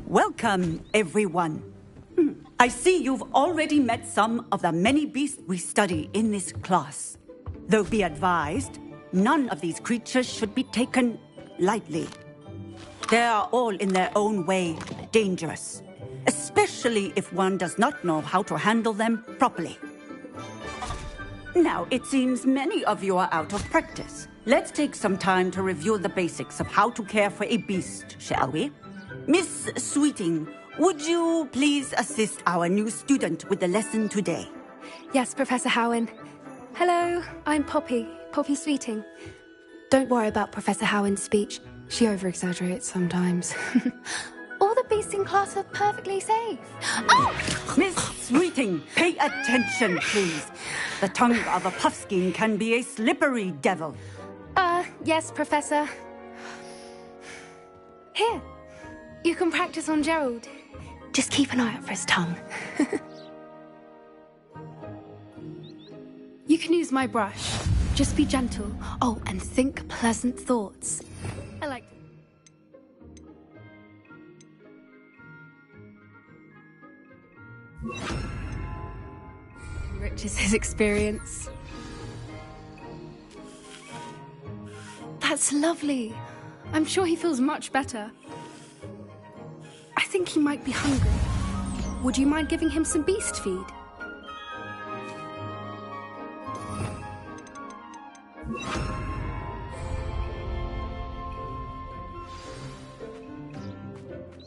Welcome, everyone. I see you've already met some of the many beasts we study in this class. Though be advised, none of these creatures should be taken lightly. They are all in their own way dangerous, especially if one does not know how to handle them properly. Now, it seems many of you are out of practice. Let's take some time to review the basics of how to care for a beast, shall we? Miss Sweeting, would you please assist our new student with the lesson today? Yes, Professor Howen. Hello, I'm Poppy Sweeting. Don't worry about Professor Howen's speech. She over-exaggerates sometimes. All the beasts in class are perfectly safe. Oh! Miss Sweeting, pay attention, please. The tongue of a puffskein can be a slippery devil. Yes, Professor. Here, you can practice on Gerald. Just keep an eye out for his tongue. You can use my brush. Just be gentle. Oh, and think pleasant thoughts. I like... Enriches his experience. That's lovely. I'm sure he feels much better. I think he might be hungry. Would you mind giving him some beast feed?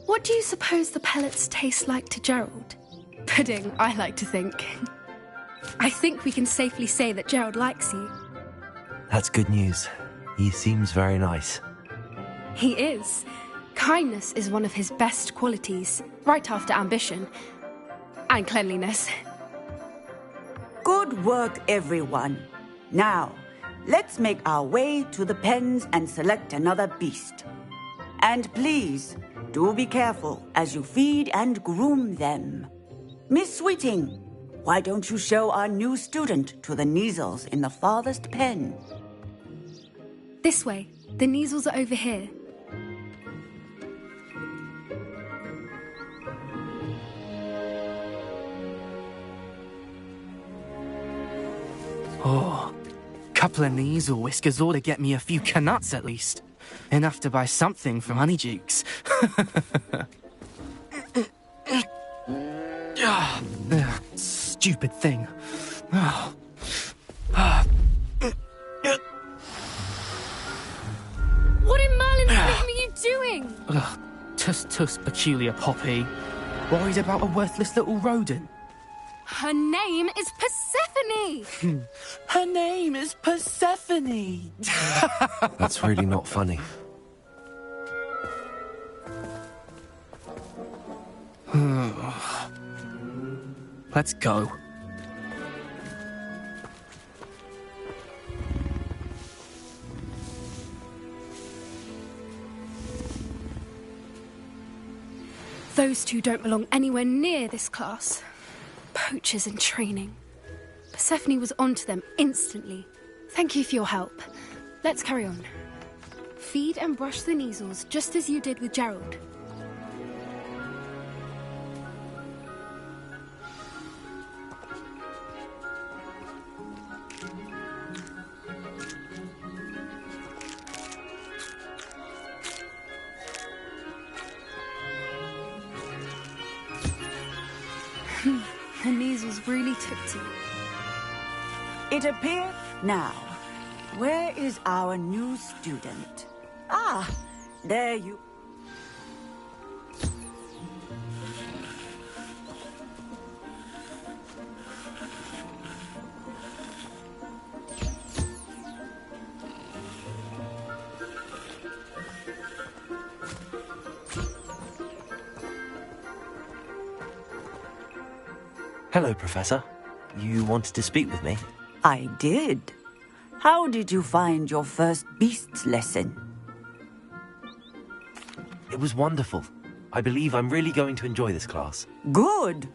What do you suppose the pellets taste like to Gerald? Pudding, I like to think. I think we can safely say that Gerald likes you. That's good news. He seems very nice. He is. Kindness is one of his best qualities, right after ambition. And cleanliness. Good work, everyone. Now, let's make our way to the pens and select another beast. And please, do be careful as you feed and groom them. Miss Sweeting, why don't you show our new student to the Neasels in the farthest pen? This way. The Neasels are over here. Oh, couple of Neasel whiskers ought to get me a few canuts at least. Enough to buy something from Honeydukes. Stupid thing. What in Merlin's name are you doing? Tuss, peculiar Poppy. Worried about a worthless little rodent? Her name is Persephone! Her name is Persephone! That's really not funny. Let's go. Those two don't belong anywhere near this class. Poachers in training. Persephone was onto them instantly. Thank you for your help. Let's carry on. Feed and brush the Neasels just as you did with Gerald. The Neasels really took to you. It appears now. Where is our new student? Ah, there you... Hello, Professor. You wanted to speak with me? I did. How did you find your first beasts lesson? It was wonderful. I believe I'm really going to enjoy this class. Good.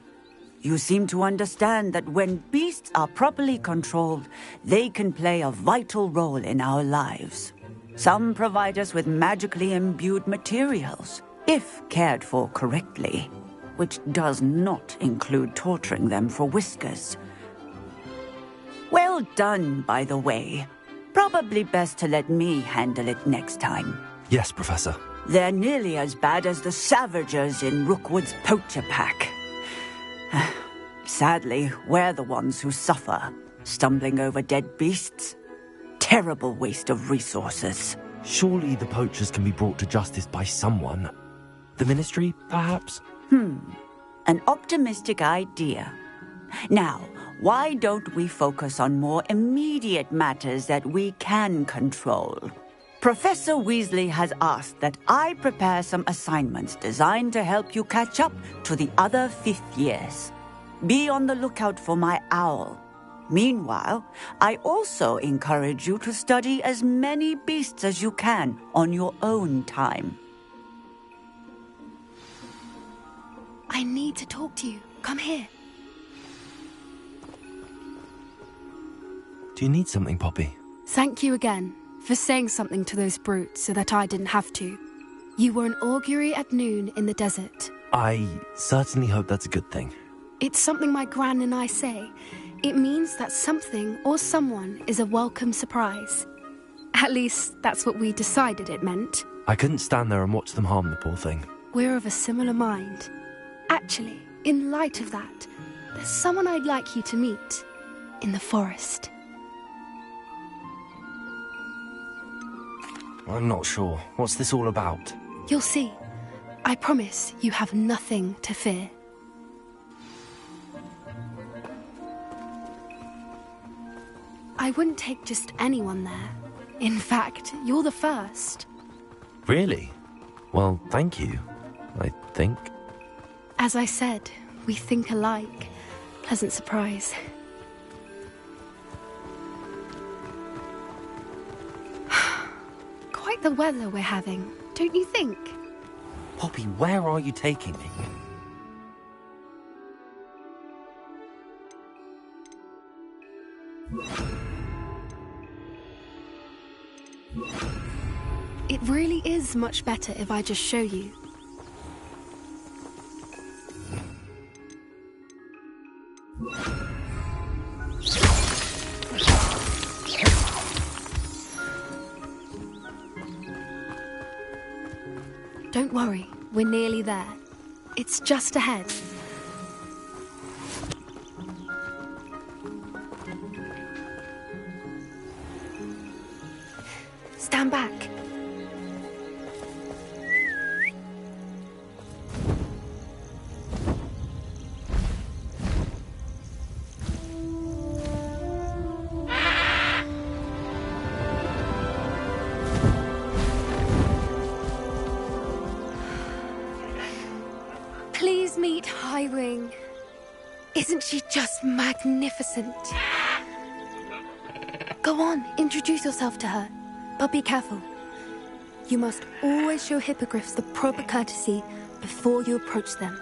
You seem to understand that when beasts are properly controlled, they can play a vital role in our lives. Some provide us with magically imbued materials. if cared for correctly, which does not include torturing them for whiskers. Well done, by the way. Probably best to let me handle it next time. Yes, Professor. They're nearly as bad as the Savagers in Rookwood's poacher pack. Sadly, we're the ones who suffer, stumbling over dead beasts. Terrible waste of resources. Surely the poachers can be brought to justice by someone. The Ministry, perhaps? An optimistic idea. Now, why don't we focus on more immediate matters that we can control? Professor Weasley has asked that I prepare some assignments designed to help you catch up to the other 5th years. Be on the lookout for my owl. Meanwhile, I also encourage you to study as many beasts as you can on your own time. I need to talk to you. Come here. Do you need something, Poppy? Thank you again for saying something to those brutes so that I didn't have to. You were an augury at noon in the desert. I certainly hope that's a good thing. It's something my gran and I say. It means that something or someone is a welcome surprise. At least, that's what we decided it meant. I couldn't stand there and watch them harm the poor thing. We're of a similar mind. Actually, in light of that, there's someone I'd like you to meet in the forest. I'm not sure. What's this all about? You'll see. I promise you have nothing to fear. I wouldn't take just anyone there. In fact, you're the first. Really? Well, thank you, I think. As I said, we think alike. Pleasant surprise. Quite the weather we're having, don't you think? Poppy, where are you taking me? It really is much better if I just show you. Don't worry, we're nearly there. It's just ahead. Stand back. Please meet Highwing. Isn't she just magnificent? Go on, introduce yourself to her. But be careful. You must always show hippogriffs the proper courtesy before you approach them.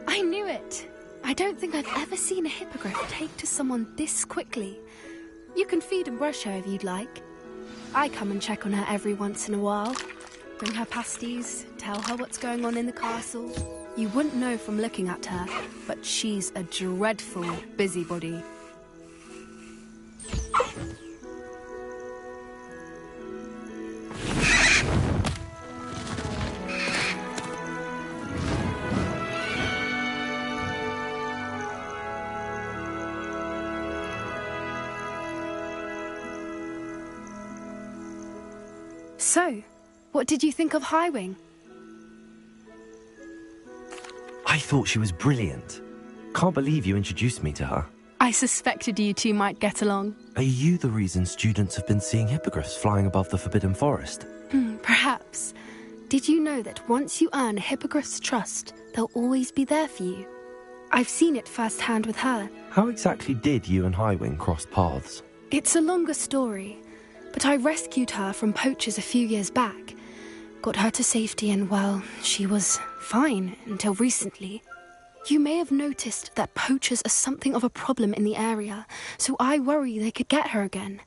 I knew it! I don't think I've ever seen a hippogriff take to someone this quickly. You can feed and brush her if you'd like. I come and check on her every once in a while. Bring her pasties, tell her what's going on in the castle. You wouldn't know from looking at her, but she's a dreadful busybody. So, what did you think of Highwing? I thought she was brilliant. Can't believe you introduced me to her. I suspected you two might get along. Are you the reason students have been seeing hippogriffs flying above the Forbidden Forest? Perhaps. Did you know that once you earn a hippogriff's trust, they'll always be there for you? I've seen it firsthand with her. How exactly did you and Highwing cross paths? It's a longer story, but I rescued her from poachers a few years back. Got her to safety and, well, she was fine until recently. You may have noticed that poachers are something of a problem in the area, so I worry they could get her again.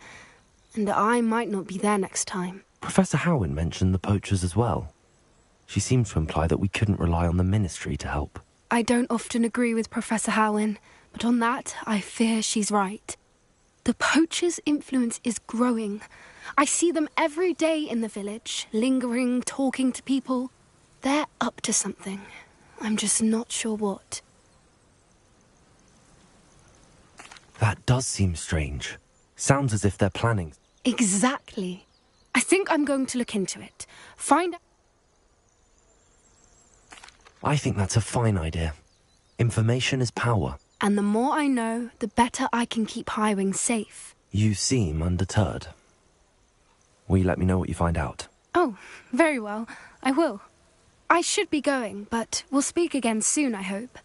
And I might not be there next time. Professor Howin mentioned the poachers as well. She seemed to imply that we couldn't rely on the Ministry to help. I don't often agree with Professor Howin, but on that, I fear she's right. The poachers' influence is growing. I see them every day in the village, lingering, talking to people. They're up to something. I'm just not sure what. That does seem strange. Sounds as if they're planning. Exactly. I think I'm going to look into it. Find out. I think that's a fine idea. Information is power. And the more I know, the better I can keep Highwing safe. You seem undeterred. Will you let me know what you find out? Oh, very well. I will. I should be going, but we'll speak again soon, I hope.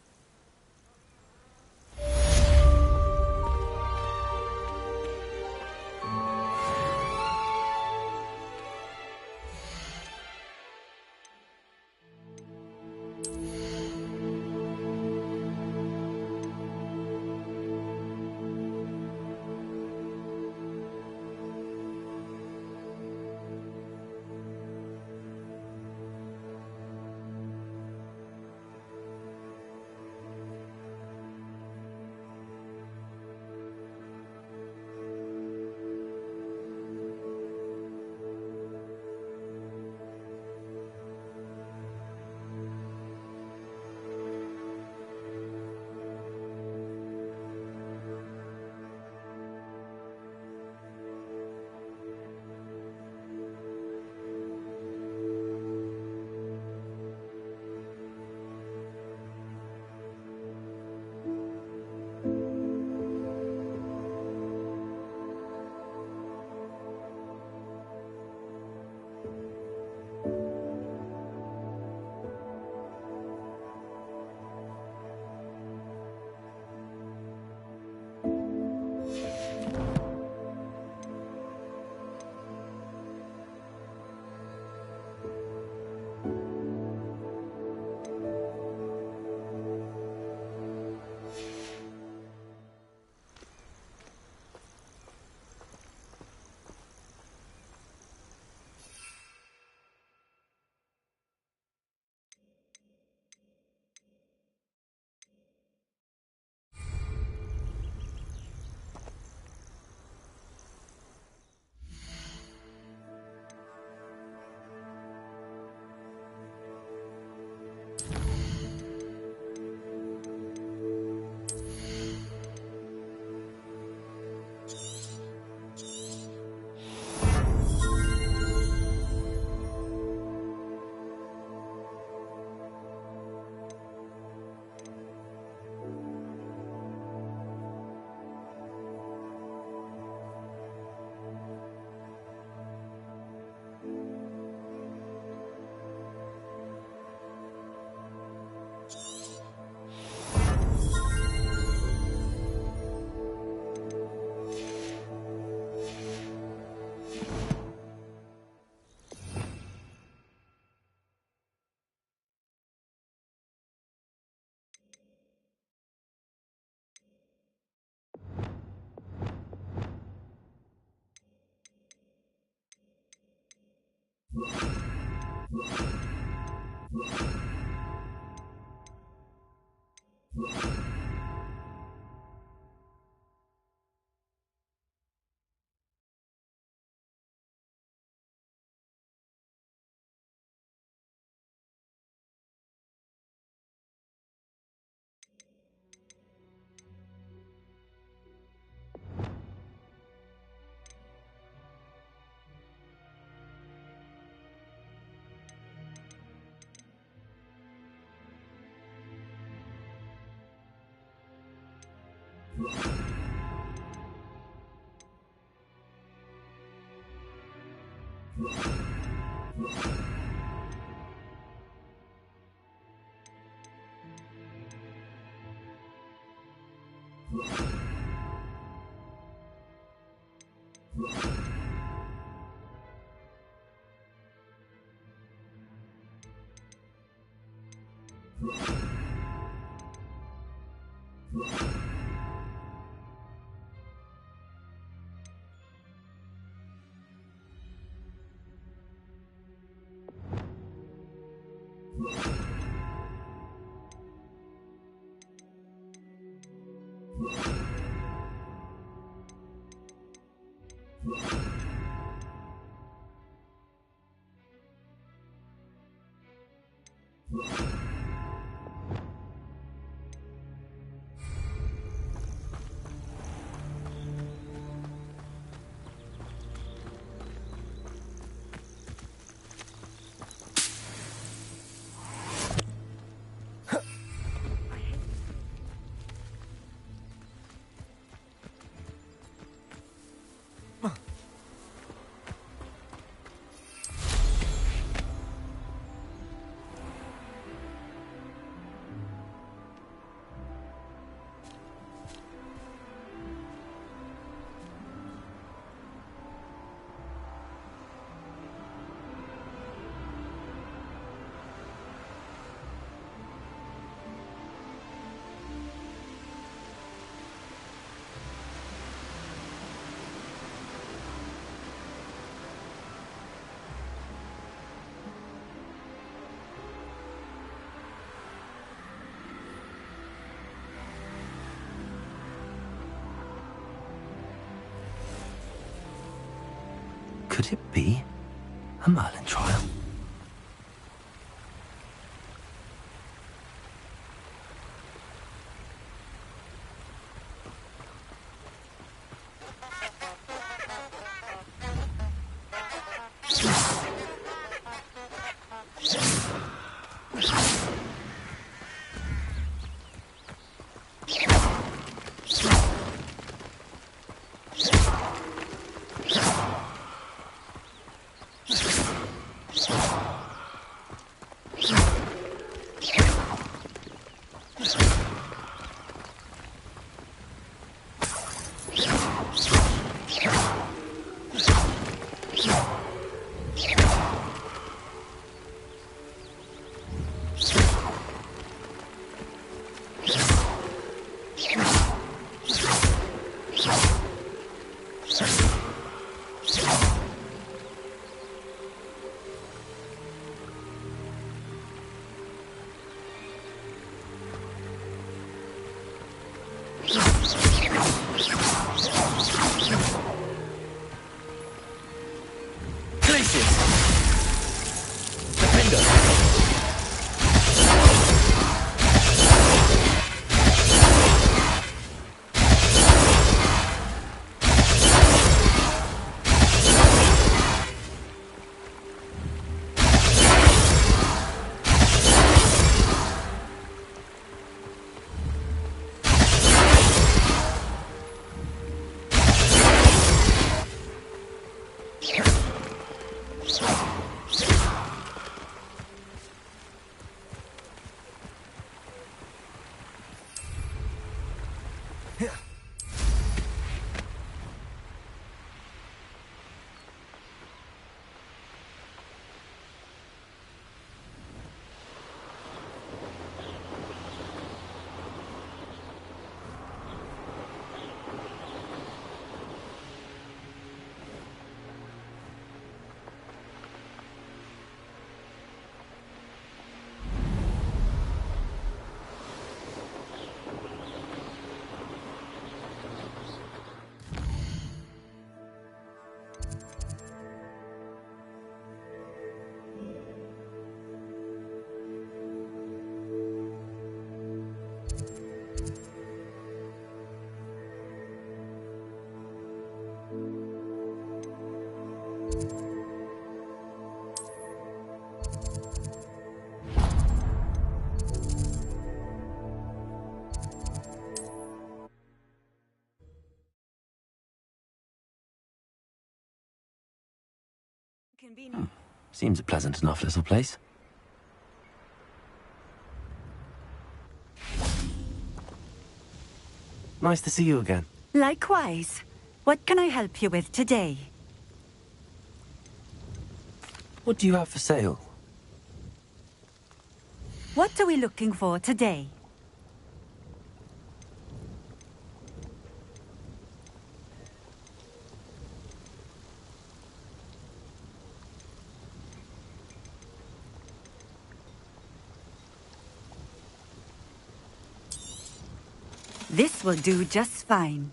Could it be a Merlin trial? Seems a pleasant enough little place. Nice to see you again. Likewise. What can I help you with today? What do you have for sale? What are we looking for today? This will do just fine.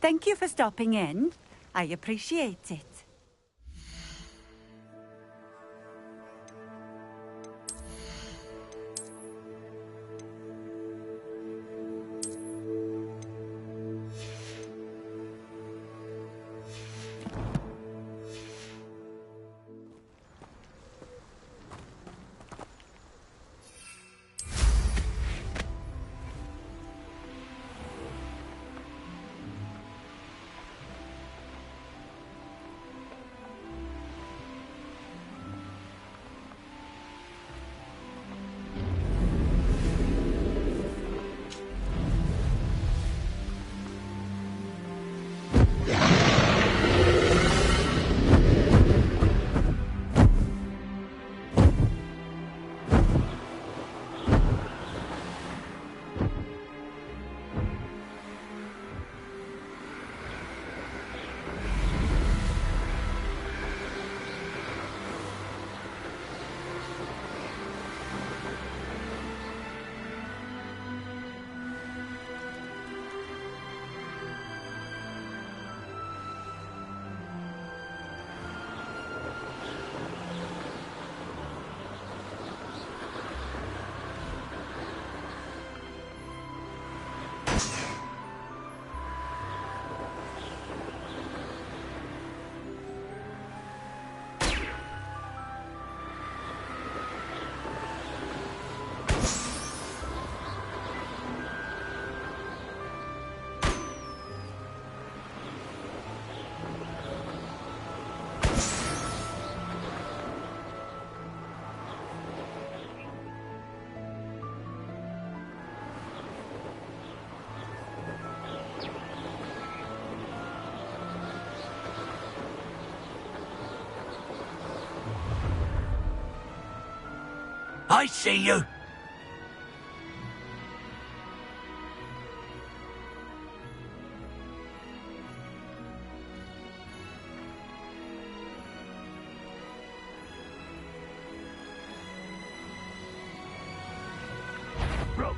Thank you for stopping in. I appreciate it. I see you.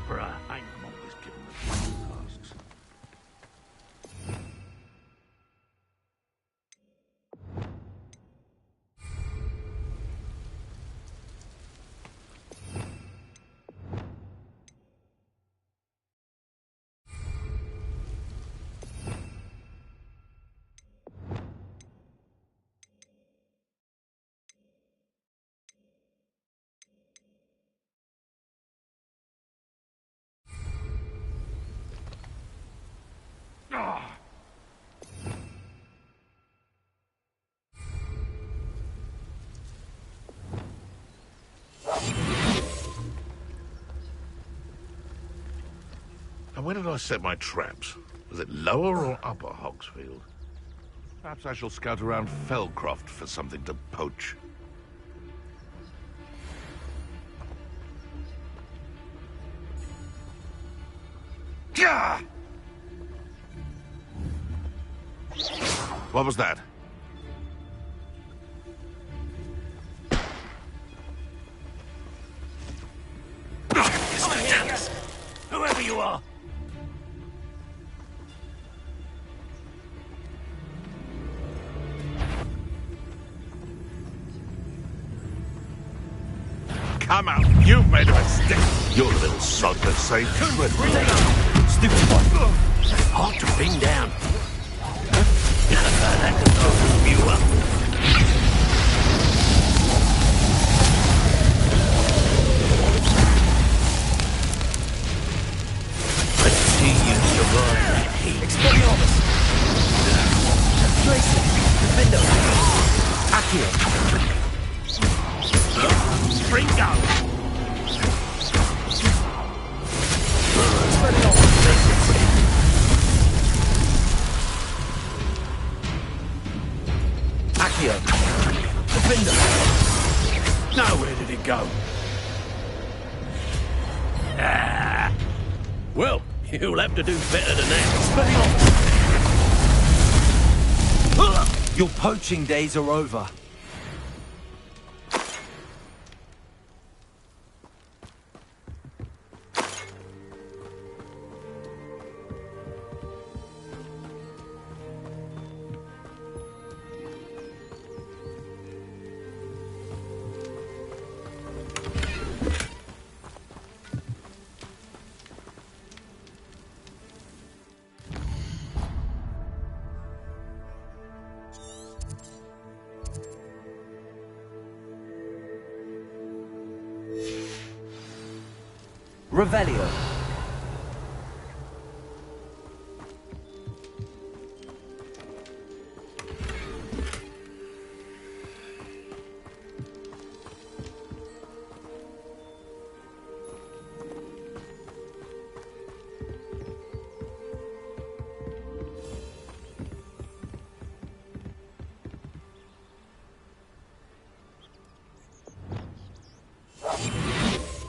Bruh, I'm always giving them tasks. And where did I set my traps? Was it lower or upper Hogsfield? Perhaps I shall scout around Felcroft for something to poach. Gah! What was that? Whoever you are. Come out! You've made a mistake! Your little sod that saved you. Stupid one. Hard to bring down. That could blow you up. Let's see you survive that heat. Expelliarmus! Tracy! Defender! Accio! Ringo! Accio! Defender! Now where did it go? Well, you'll have to do better than that. Your poaching days are over. Revelio.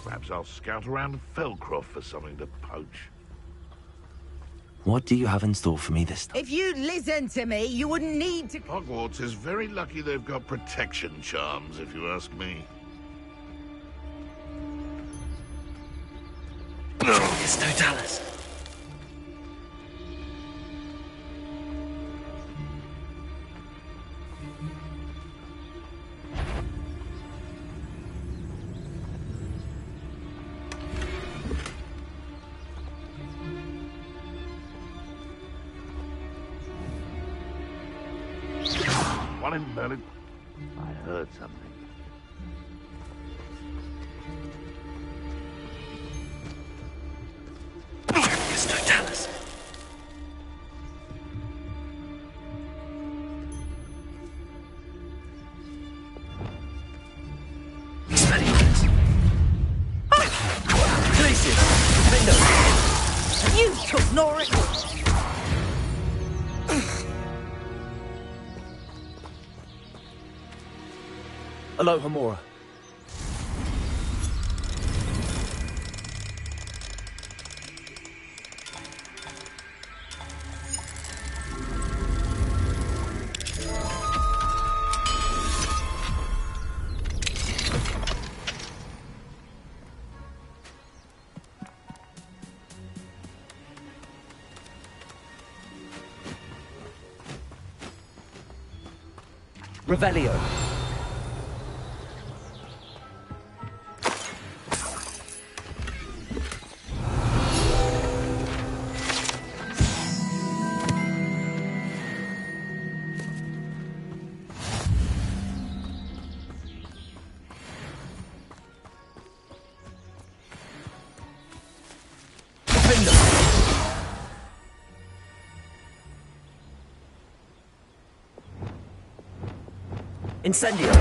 Perhaps I'll scout around Felcroft for something to poach. What do you have in store for me this time? If you'd listen to me, you wouldn't need to... Hogwarts is very lucky they've got protection charms, if you ask me. It's Totalis. One in Merlin. I heard something. It's Totalis. Expelliarmus. Glacius. Defendo. You took Nora... Aloha Mora. Revelio. Incendio.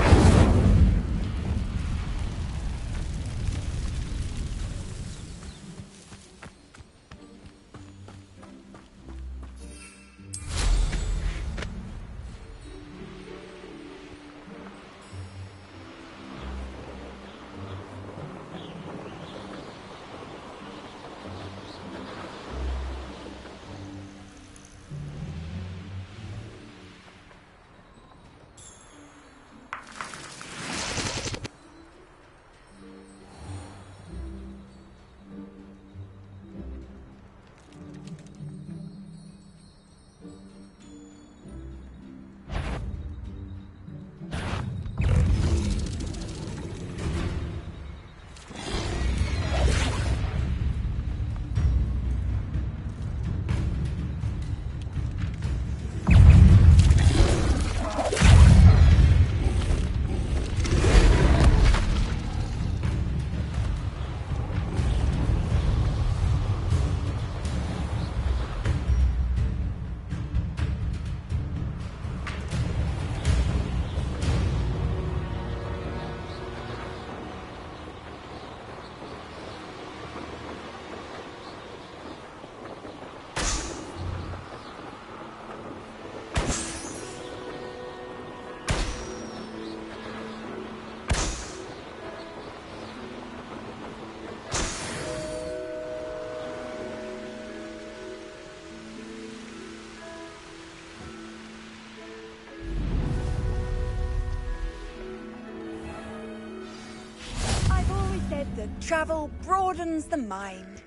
that travel broadens the mind.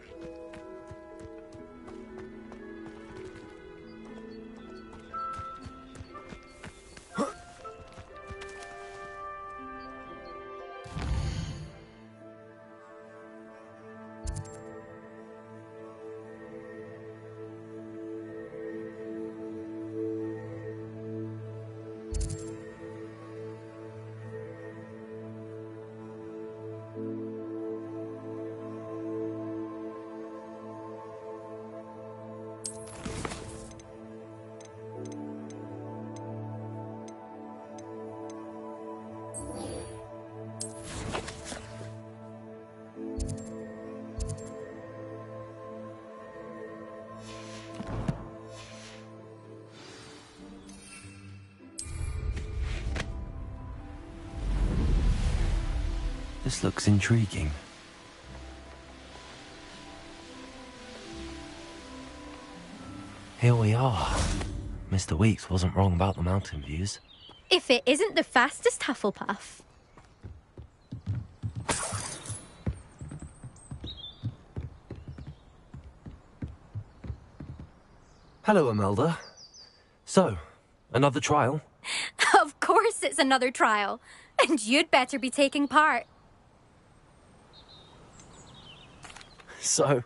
This looks intriguing. Here we are. Mr. Weeks wasn't wrong about the mountain views. If it isn't the fastest Hufflepuff. Hello, Imelda. So, another trial? Of course it's another trial. And you'd better be taking part. So,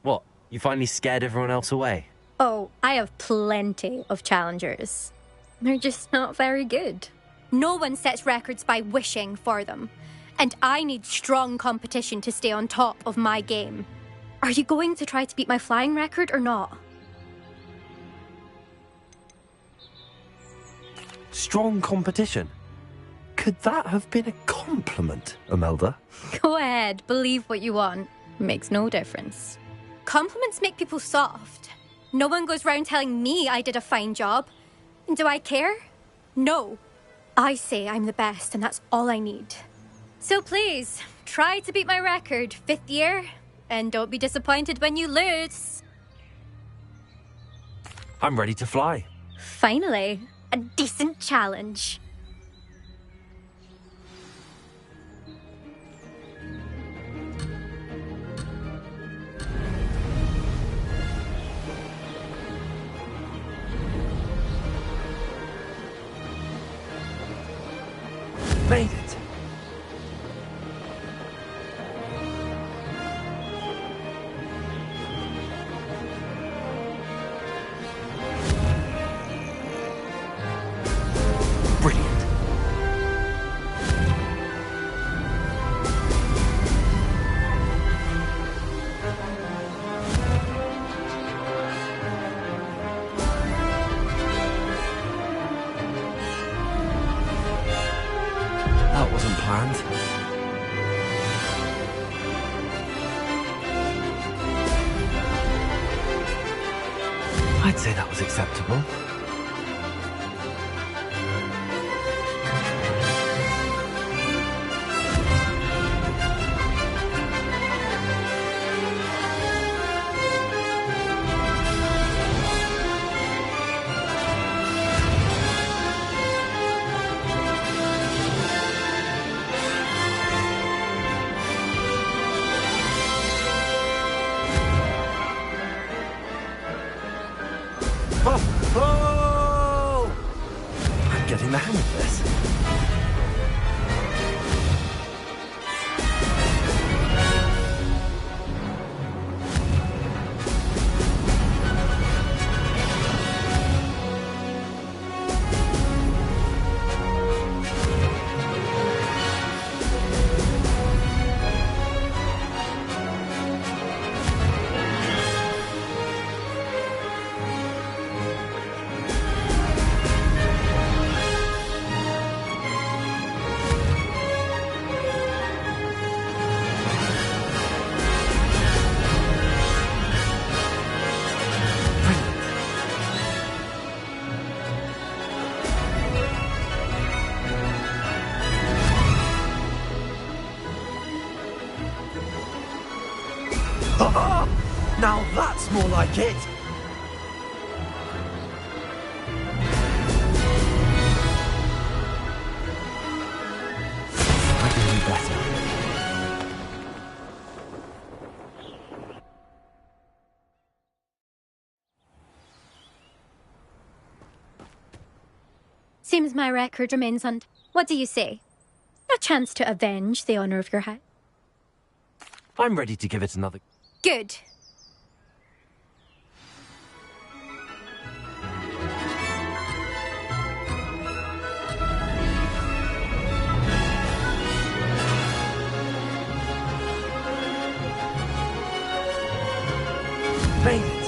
what? You finally scared everyone else away? Oh, I have plenty of challengers. They're just not very good. No one sets records by wishing for them. And I need strong competition to stay on top of my game. Are you going to try to beat my flying record or not? Strong competition? Could that have been a compliment, Imelda? Go ahead, believe what you want. Makes no difference. Compliments make people soft. No one goes round telling me I did a fine job. And do I care? No. I say I'm the best and that's all I need. So please, try to beat my record, 5th year, and don't be disappointed when you lose. I'm ready to fly. Finally, a decent challenge. Made it. Brilliant. That wasn't planned. I'd say that was acceptable. Oh! I'm getting the hang of this. Now that's more like it! I can do better. Seems my record remains What do you say? A chance to avenge the honor of your house? I'm ready to give it another... Good. Made it.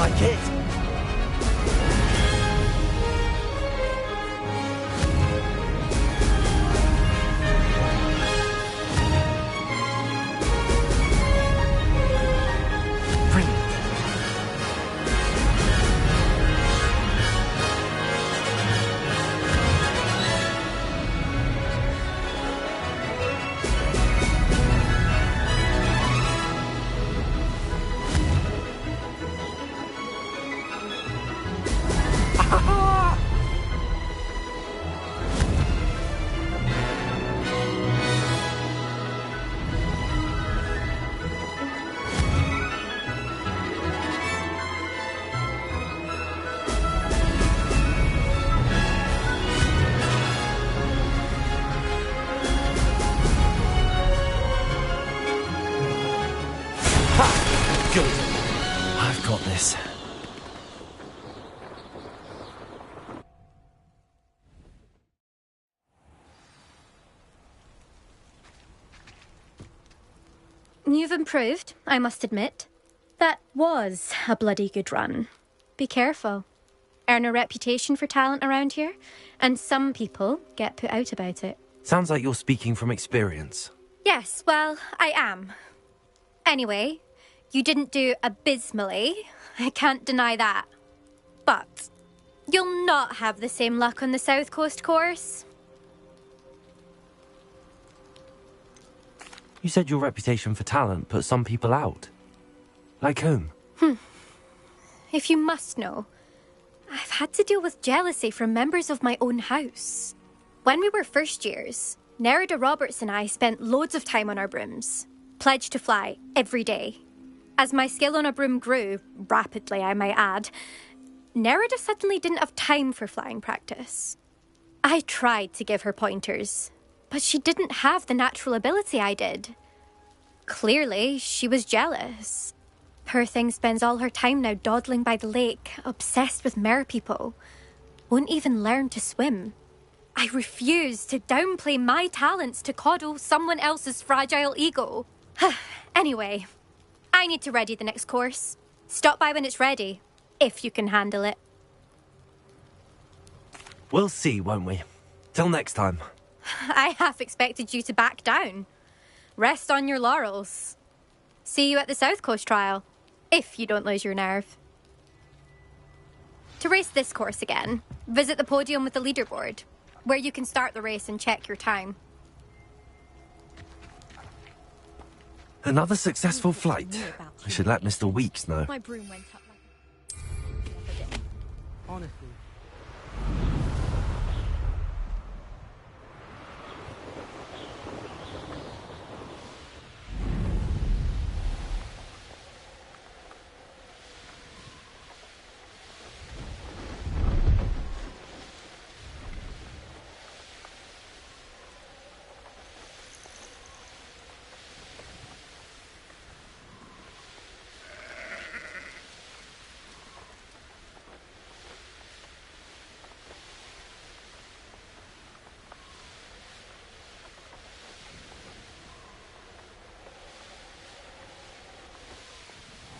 like it. Good. I've got this. You've improved, I must admit. That was a bloody good run. Be careful. Earn a reputation for talent around here, and some people get put out about it. Sounds like you're speaking from experience. Yes, well, I am. Anyway, you didn't do abysmally. I can't deny that. But you'll not have the same luck on the South Coast course. You said your reputation for talent put some people out. Like whom? If you must know, I've had to deal with jealousy from members of my own house. When we were first years, Nerida Roberts and I spent loads of time on our brooms, pledged to fly every day. As my skill on a broom grew, rapidly I might add, Nerida suddenly didn't have time for flying practice. I tried to give her pointers, but she didn't have the natural ability I did. Clearly, she was jealous. Poor thing spends all her time now dawdling by the lake, obsessed with merpeople. Won't even learn to swim. I refuse to downplay my talents to coddle someone else's fragile ego. Anyway, I need to ready the next course. Stop by when it's ready, if you can handle it. We'll see, won't we? Till next time. I half expected you to back down. Rest on your laurels. See you at the South Coast trial, if you don't lose your nerve. To race this course again, visit the podium with the leaderboard, where you can start the race and check your time. Another successful flight. I should let Mr. Weeks know. My broom went up like Honestly.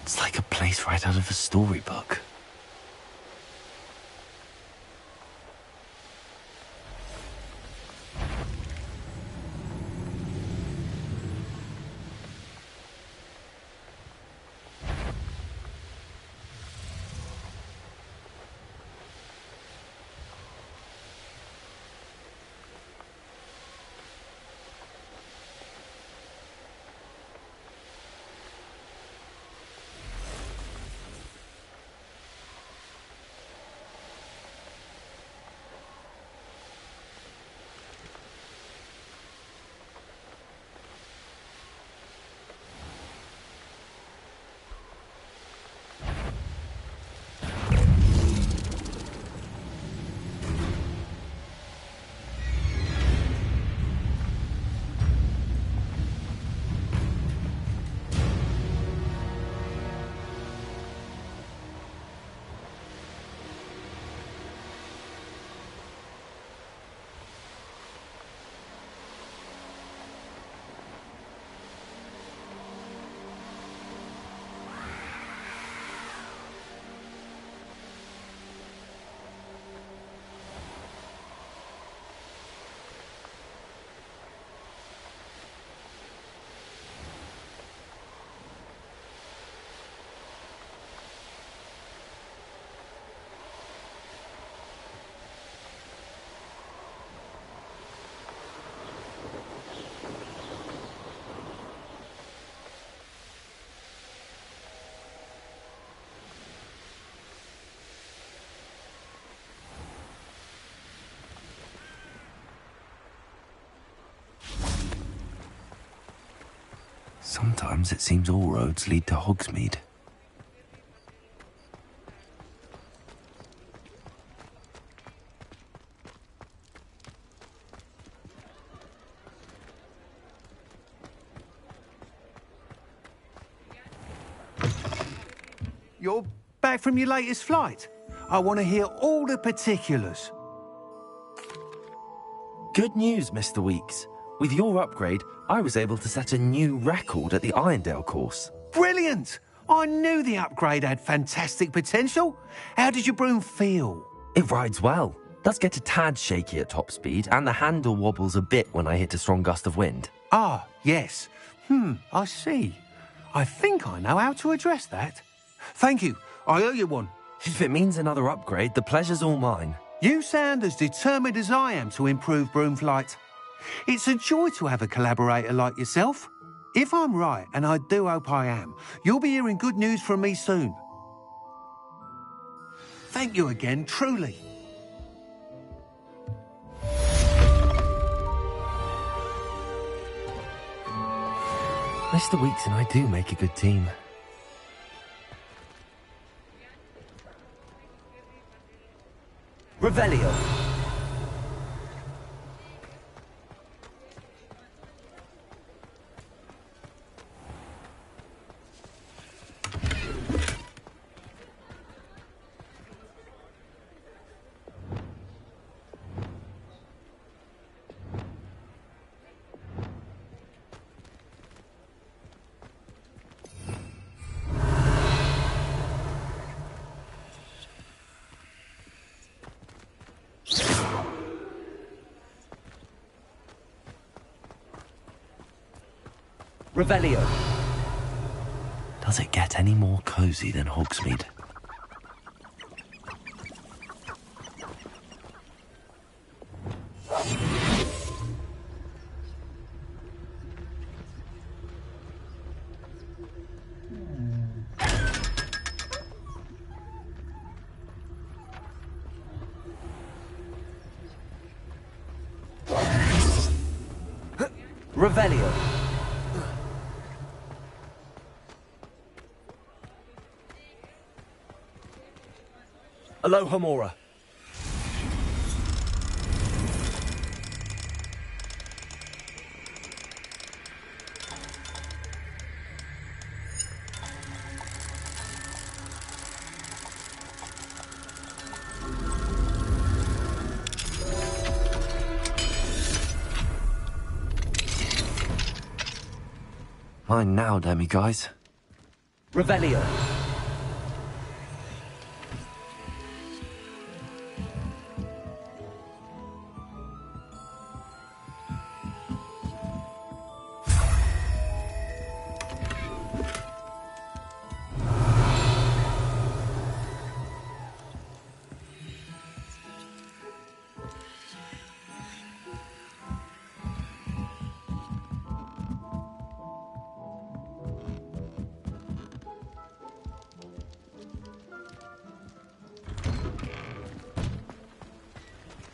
It's like a place right out of a storybook. Sometimes it seems all roads lead to Hogsmeade. You're back from your latest flight? I want to hear all the particulars. Good news, Mr. Weeks. With your upgrade, I was able to set a new record at the Irondale course. Brilliant! I knew the upgrade had fantastic potential. How did your broom feel? It rides well. Does get a tad shaky at top speed, and the handle wobbles a bit when I hit a strong gust of wind. Ah, yes. I see. I think I know how to address that. Thank you. I owe you one. If it means another upgrade, the pleasure's all mine. You sound as determined as I am to improve broom flight. It's a joy to have a collaborator like yourself. If I'm right, and I do hope I am, you'll be hearing good news from me soon. Thank you again, truly. Mr. Weeks and I do make a good team. Revelio. Revelio. Does it get any more cozy than Hogsmeade? Revelio. Aloha Mora. Mine now, Demi guys. Revelio.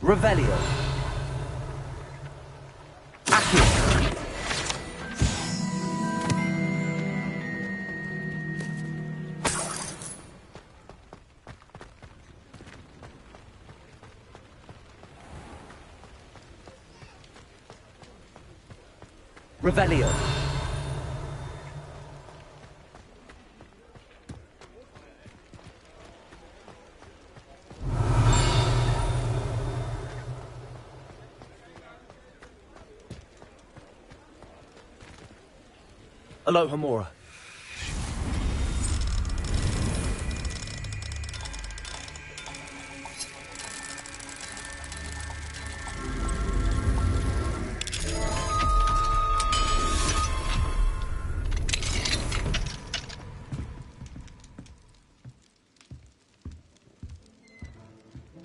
Revelio. Accio. Revelio. Aloha Mora.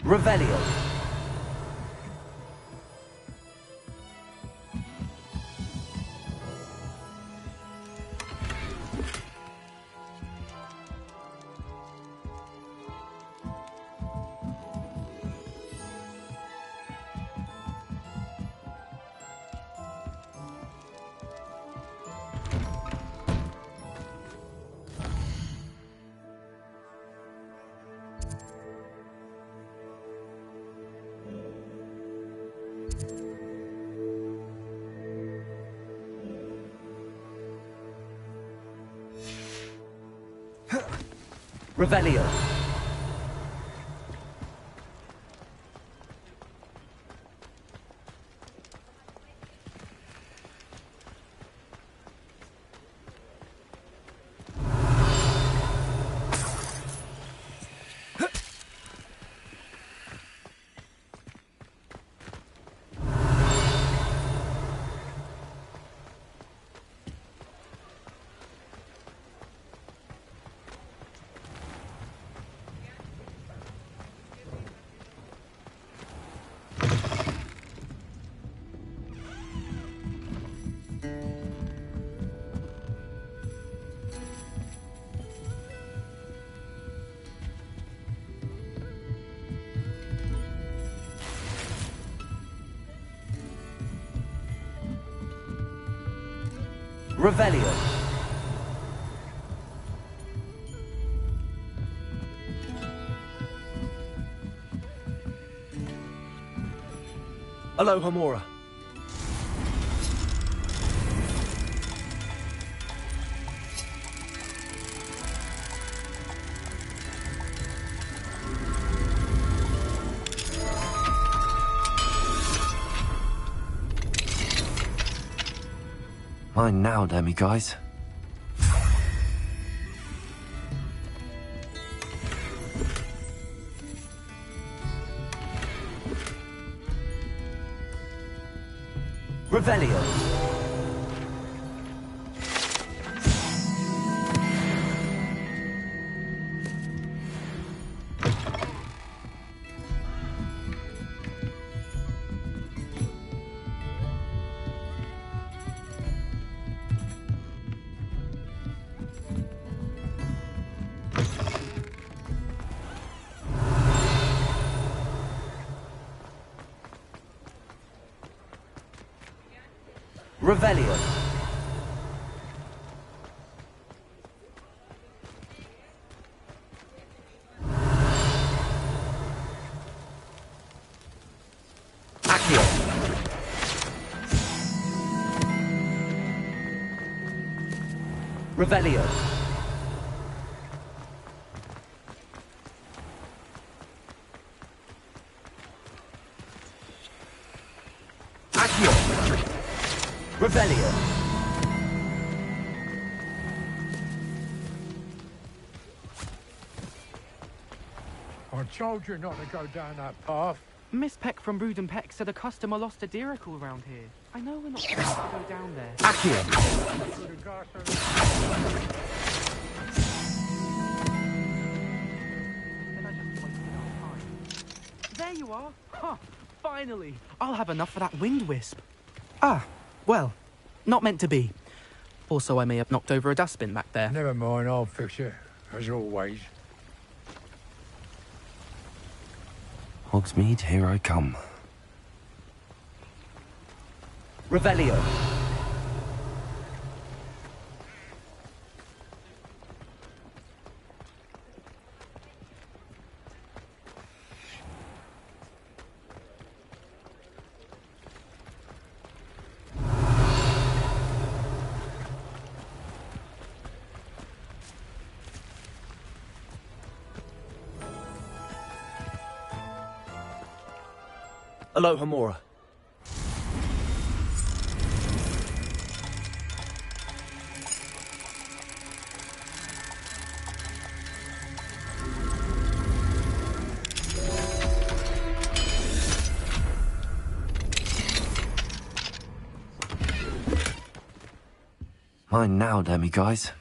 Revelio. Revelio. Revelio. Alohomora. Mine now, Demi guys. Revelio. Revelio. Accio. Revelio. Accio. Revelio. I told you not to go down that path. Miss Peck from Brood and Peck said a customer lost a deeracle around here. I know we're not supposed to go down there. Accio. There you are. Huh. Finally. I'll have enough for that wind wisp. Ah, well, not meant to be. Also, I may have knocked over a dustbin back there. Never mind, I'll fix it, as always. Hogsmeade, here I come. Revelio. Alohomora. Mine now, Demi guys.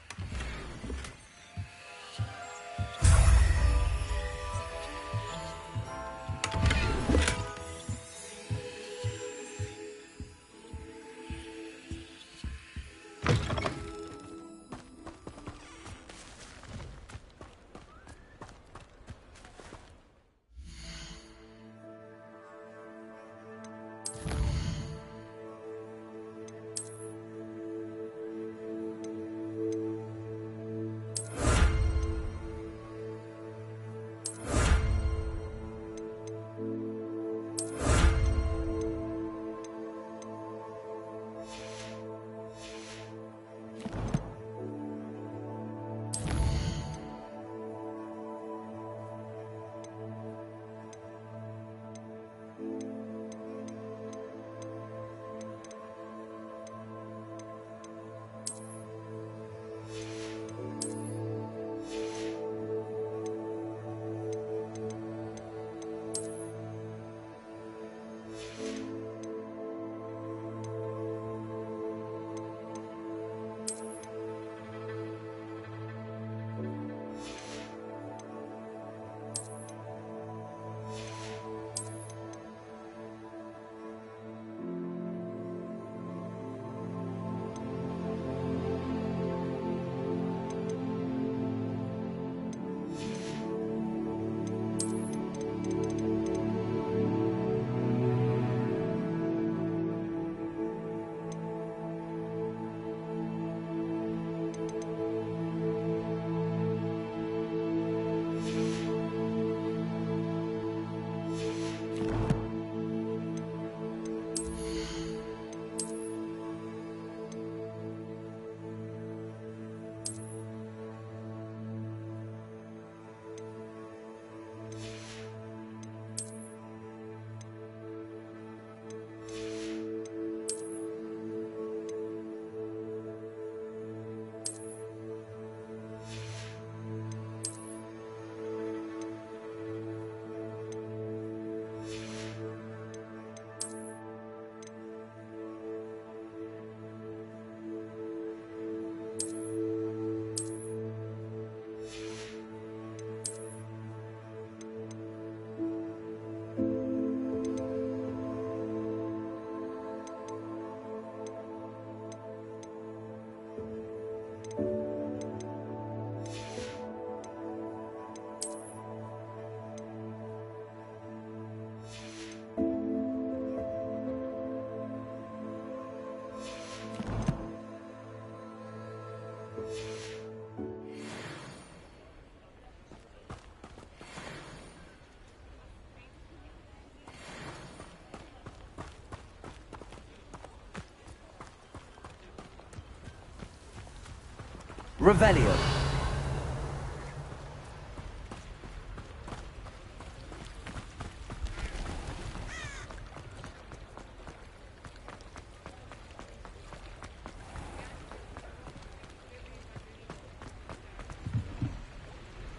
Revelio.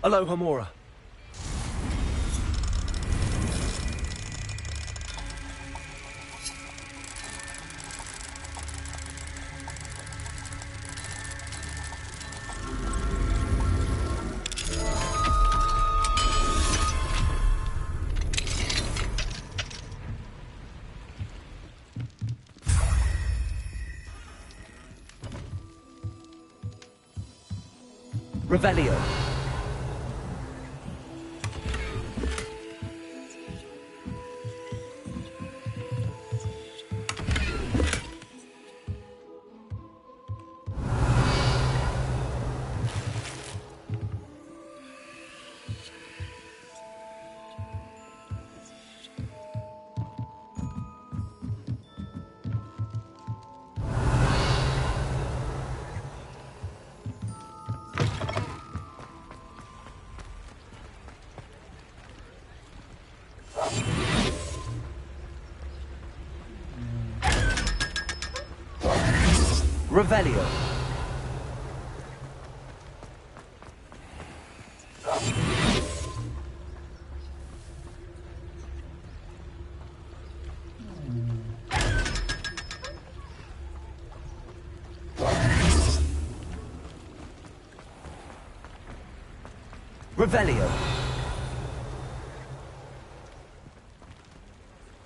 Aloha Mora. Revelio. Revelio. Revelio.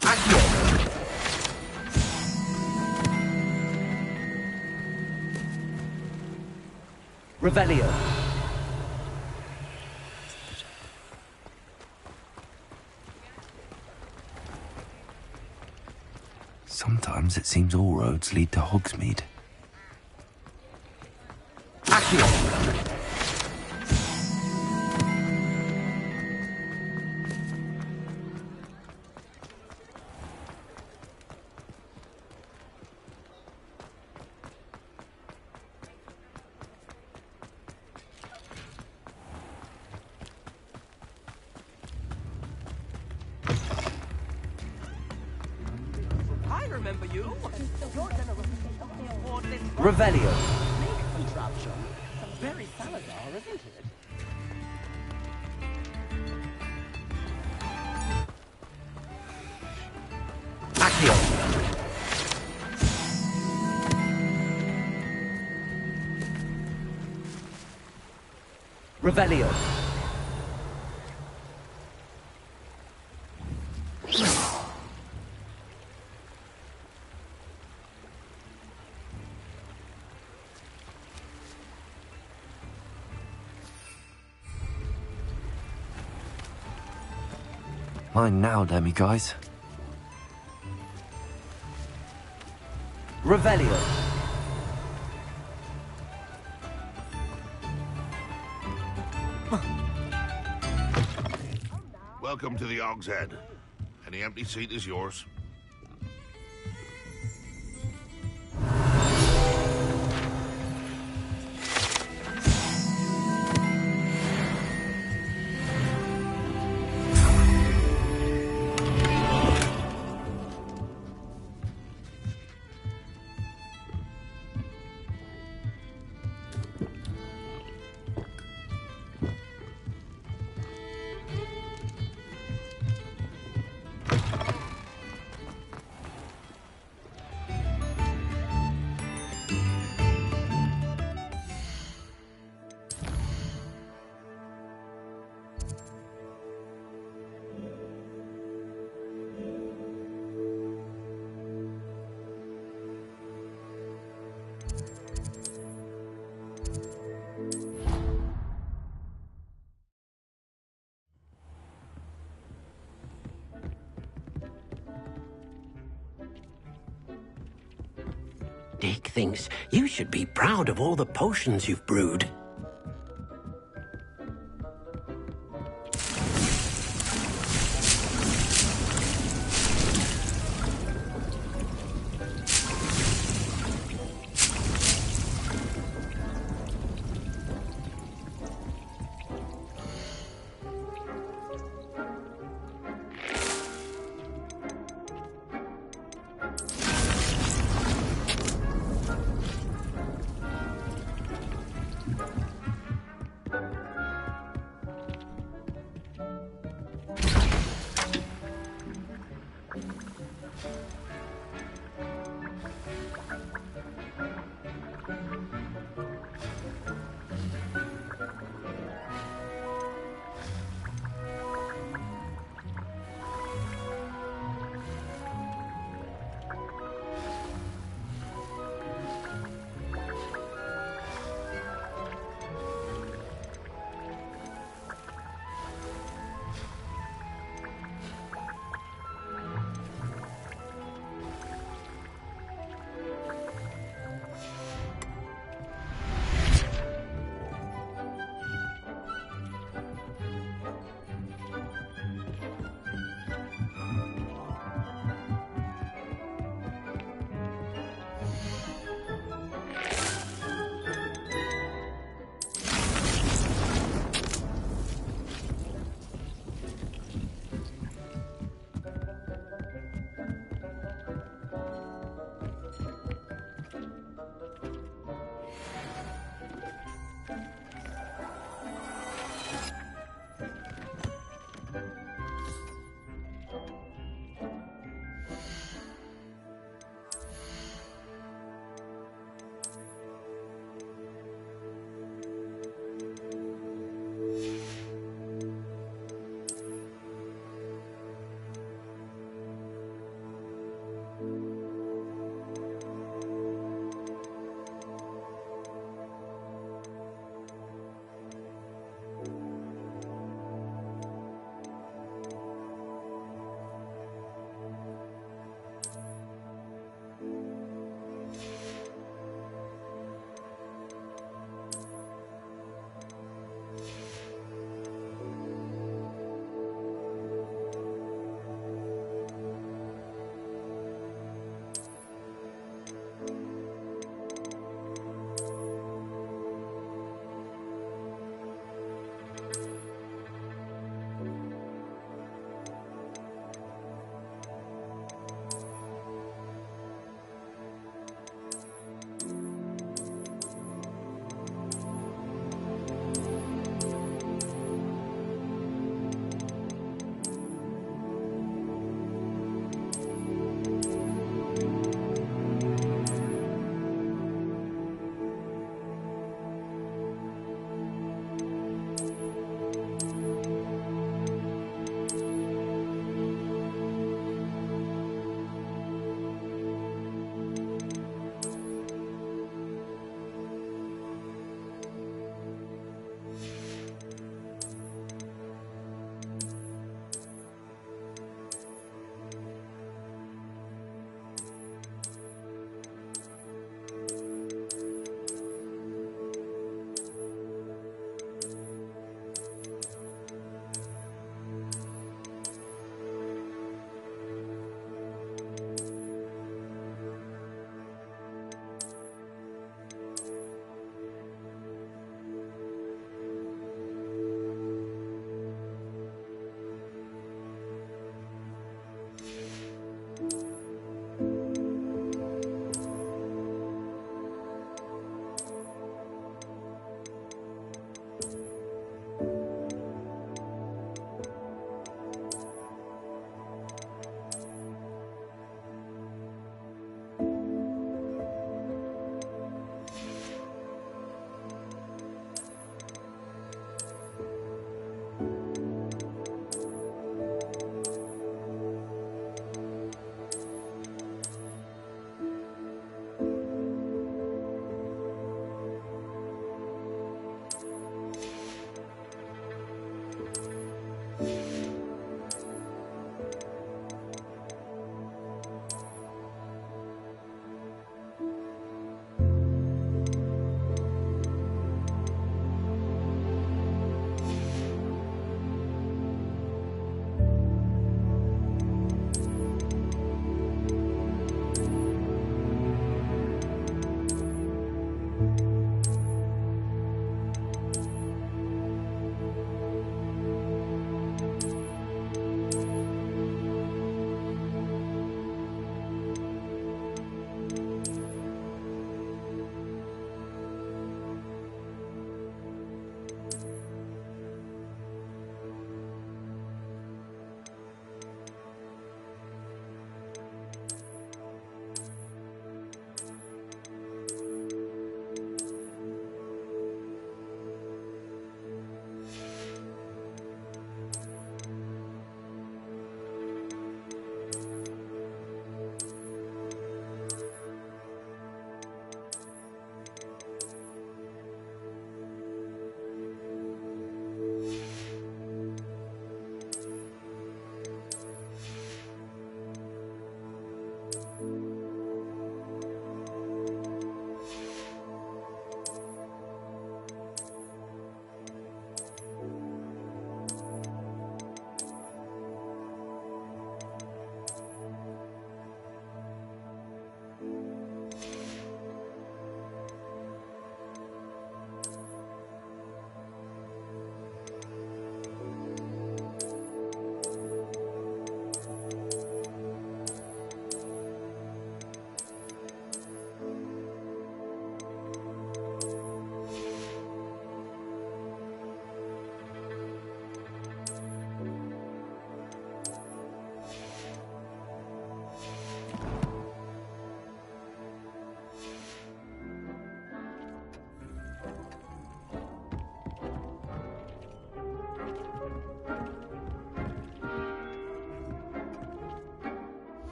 Accio. Revelio. Sometimes it seems all roads lead to Hogsmeade. Accio. I remember you. Revelio. Contraption. Very Salazar, isn't it? Accio. Revelio. Mine now, guys. Revelio. Welcome to the Og's Head. Any empty seat is yours. Dick thinks you should be proud of all the potions you've brewed.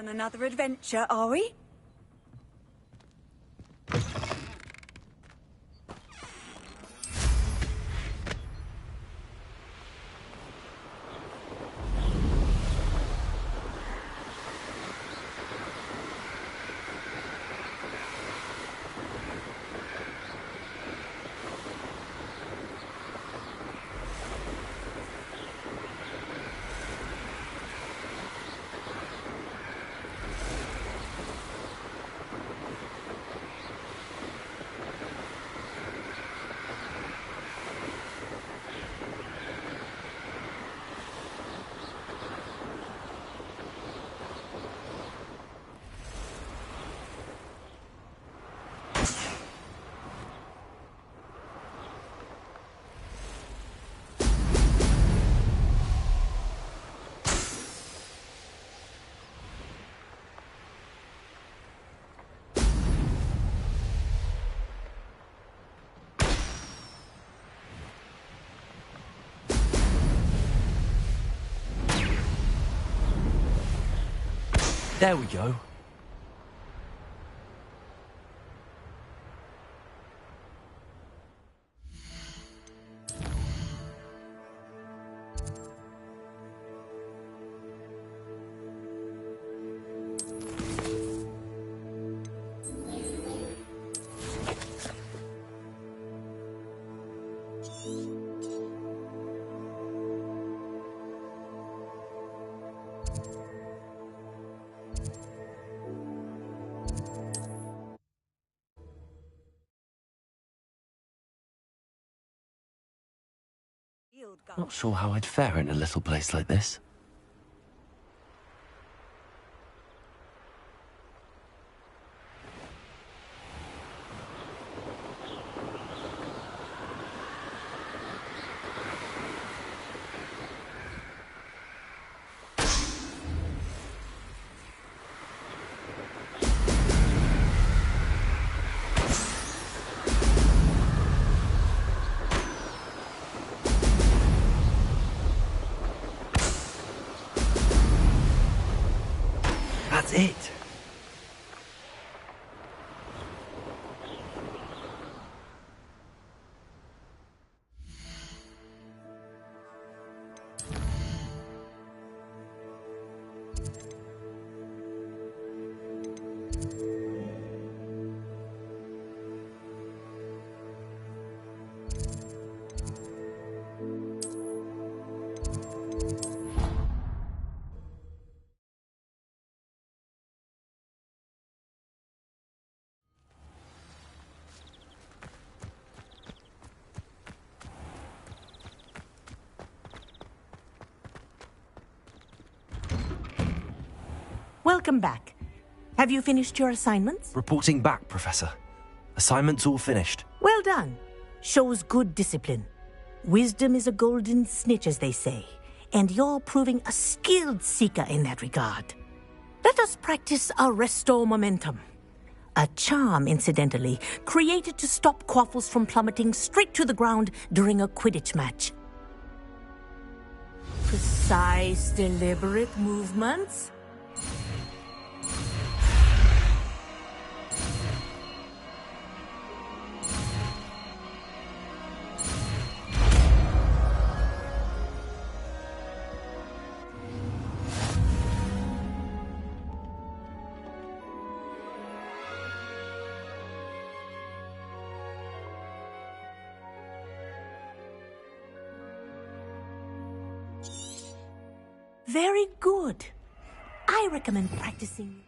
on another adventure, are we? There we go. Not sure how I'd fare in a little place like this. That's it. Welcome back. Have you finished your assignments? Reporting back, Professor. Assignment's all finished. Well done. Shows good discipline. Wisdom is a golden snitch, as they say, and you're proving a skilled seeker in that regard. Let us practice our restore momentum. A charm, incidentally, created to stop Quaffles from plummeting straight to the ground during a Quidditch match. Precise, deliberate movements. Very good. I recommend practicing.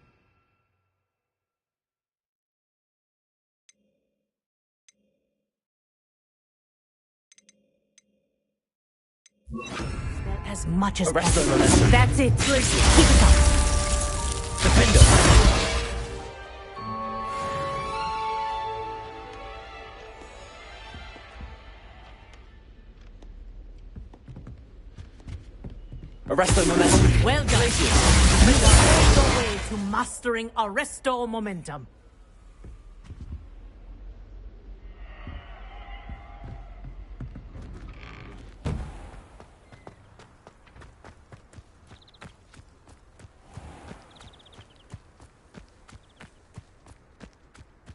As much as possible. That's it. Keep it up. Defender. Arresto momentum. Well done. You are on your way to mastering Arresto momentum.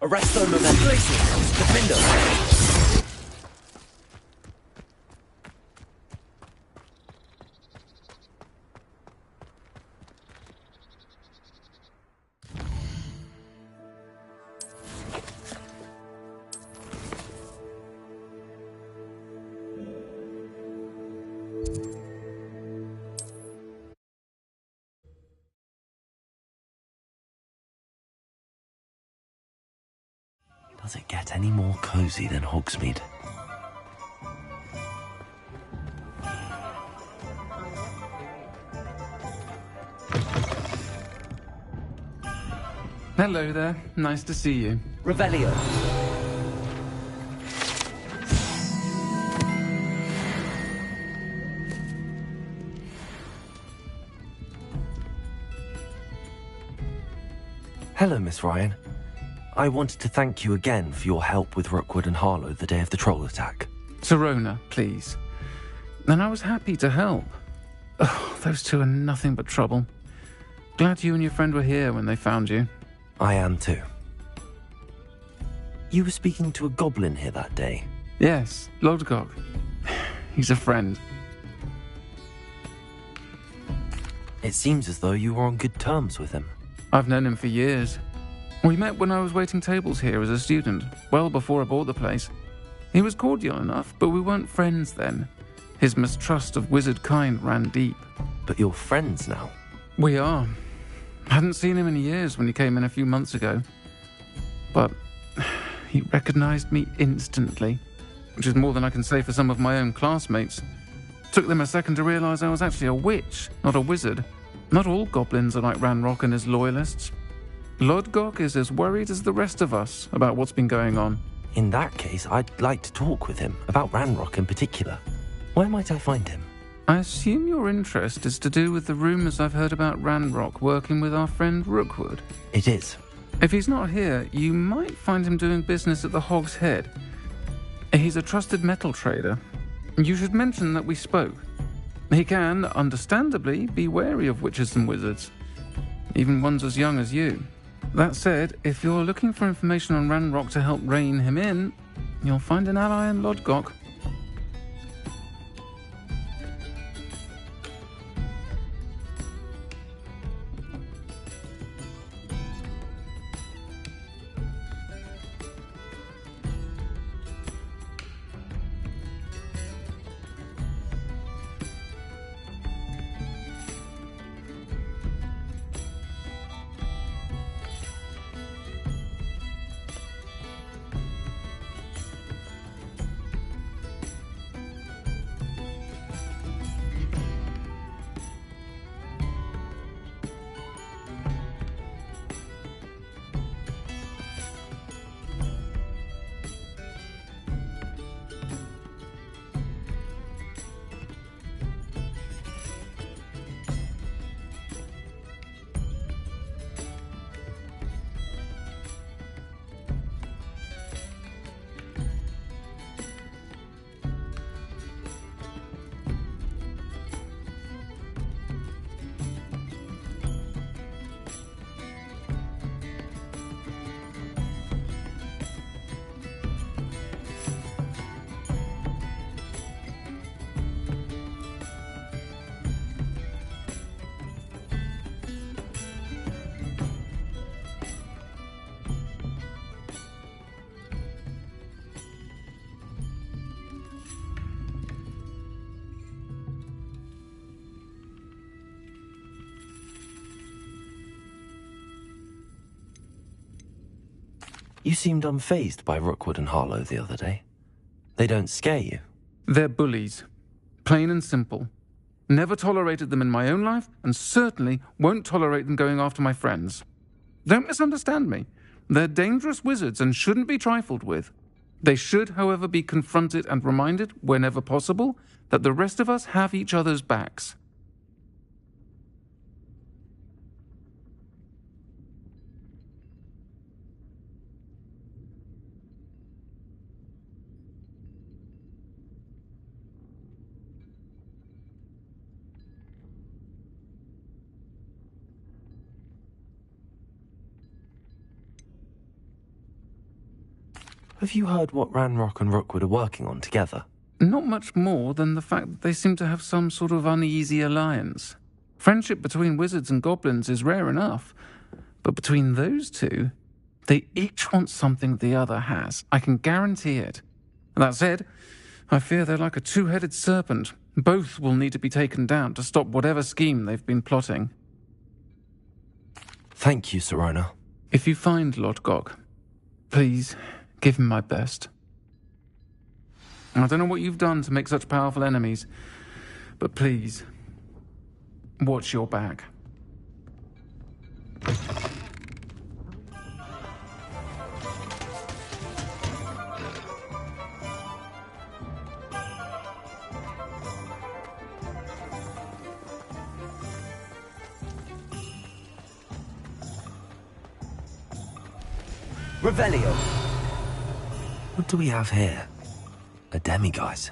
Arresto momento. Defendo. Does it get any more cozy than Hogsmeade? Hello there. Nice to see you. Revelio. Hello, Miss Ryan. I wanted to thank you again for your help with Rookwood and Harlow the day of the troll attack. Sirona, please. And I was happy to help. Oh, those two are nothing but trouble. Glad you and your friend were here when they found you. I am too. You were speaking to a goblin here that day. Yes, Lodgok. He's a friend. It seems as though you were on good terms with him. I've known him for years. We met when I was waiting tables here as a student, well before I bought the place. He was cordial enough, but we weren't friends then. His mistrust of wizard kind ran deep. But you're friends now? We are. Hadn't seen him in years when he came in a few months ago. But he recognized me instantly, which is more than I can say for some of my own classmates. Took them a second to realize I was actually a witch, not a wizard. Not all goblins are like Ranrock and his loyalists. Lodgok is as worried as the rest of us about what's been going on. In that case, I'd like to talk with him, about Ranrock in particular. Where might I find him? I assume your interest is to do with the rumours I've heard about Ranrock working with our friend Rookwood. It is. If he's not here, you might find him doing business at the Hog's Head. He's a trusted metal trader. You should mention that we spoke. He can, understandably, be wary of witches and wizards, even ones as young as you. That said, if you're looking for information on Ranrock to help rein him in, you'll find an ally in Lodgok. You seemed unfazed by Rookwood and Harlow the other day. They don't scare you? They're bullies. Plain and simple. Never tolerated them in my own life, and certainly won't tolerate them going after my friends. Don't misunderstand me. They're dangerous wizards and shouldn't be trifled with. They should, however, be confronted and reminded, whenever possible, that the rest of us have each other's backs. Have you heard what Ranrock and Rookwood are working on together? Not much more than the fact that they seem to have some sort of uneasy alliance. Friendship between wizards and goblins is rare enough, but between those two, they each want something the other has. I can guarantee it. That said, I fear they're like a two-headed serpent. Both will need to be taken down to stop whatever scheme they've been plotting. Thank you, Serona. If you find Lord Gog, please give him my best. I don't know what you've done to make such powerful enemies, but please, watch your back. Revelio. What do we have here? A demiguise.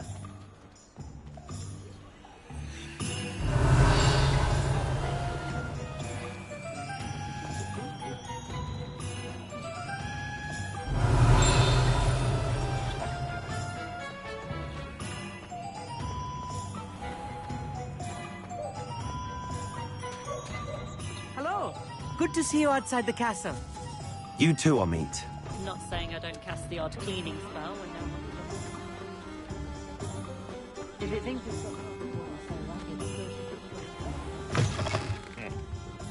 Hello. Good to see you outside the castle. You too, Amit. Not saying I don't cast the odd cleaning spell when no one looks. If you think it's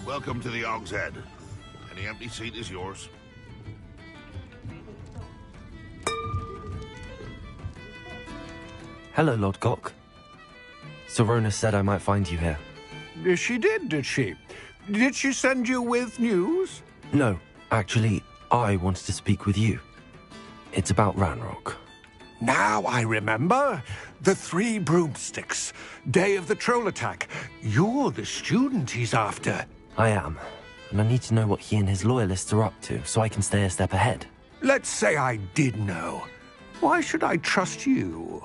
Welcome to the Og's Head. Any empty seat is yours. Hello, Lord Gok. Serona said I might find you here. She did she? Did she send you with news? No, actually, I wanted to speak with you. It's about Ranrock. Now I remember. The 3 broomsticks. Day of the troll attack. You're the student he's after. I am, and I need to know what he and his loyalists are up to so I can stay a step ahead. Let's say I did know. Why should I trust you?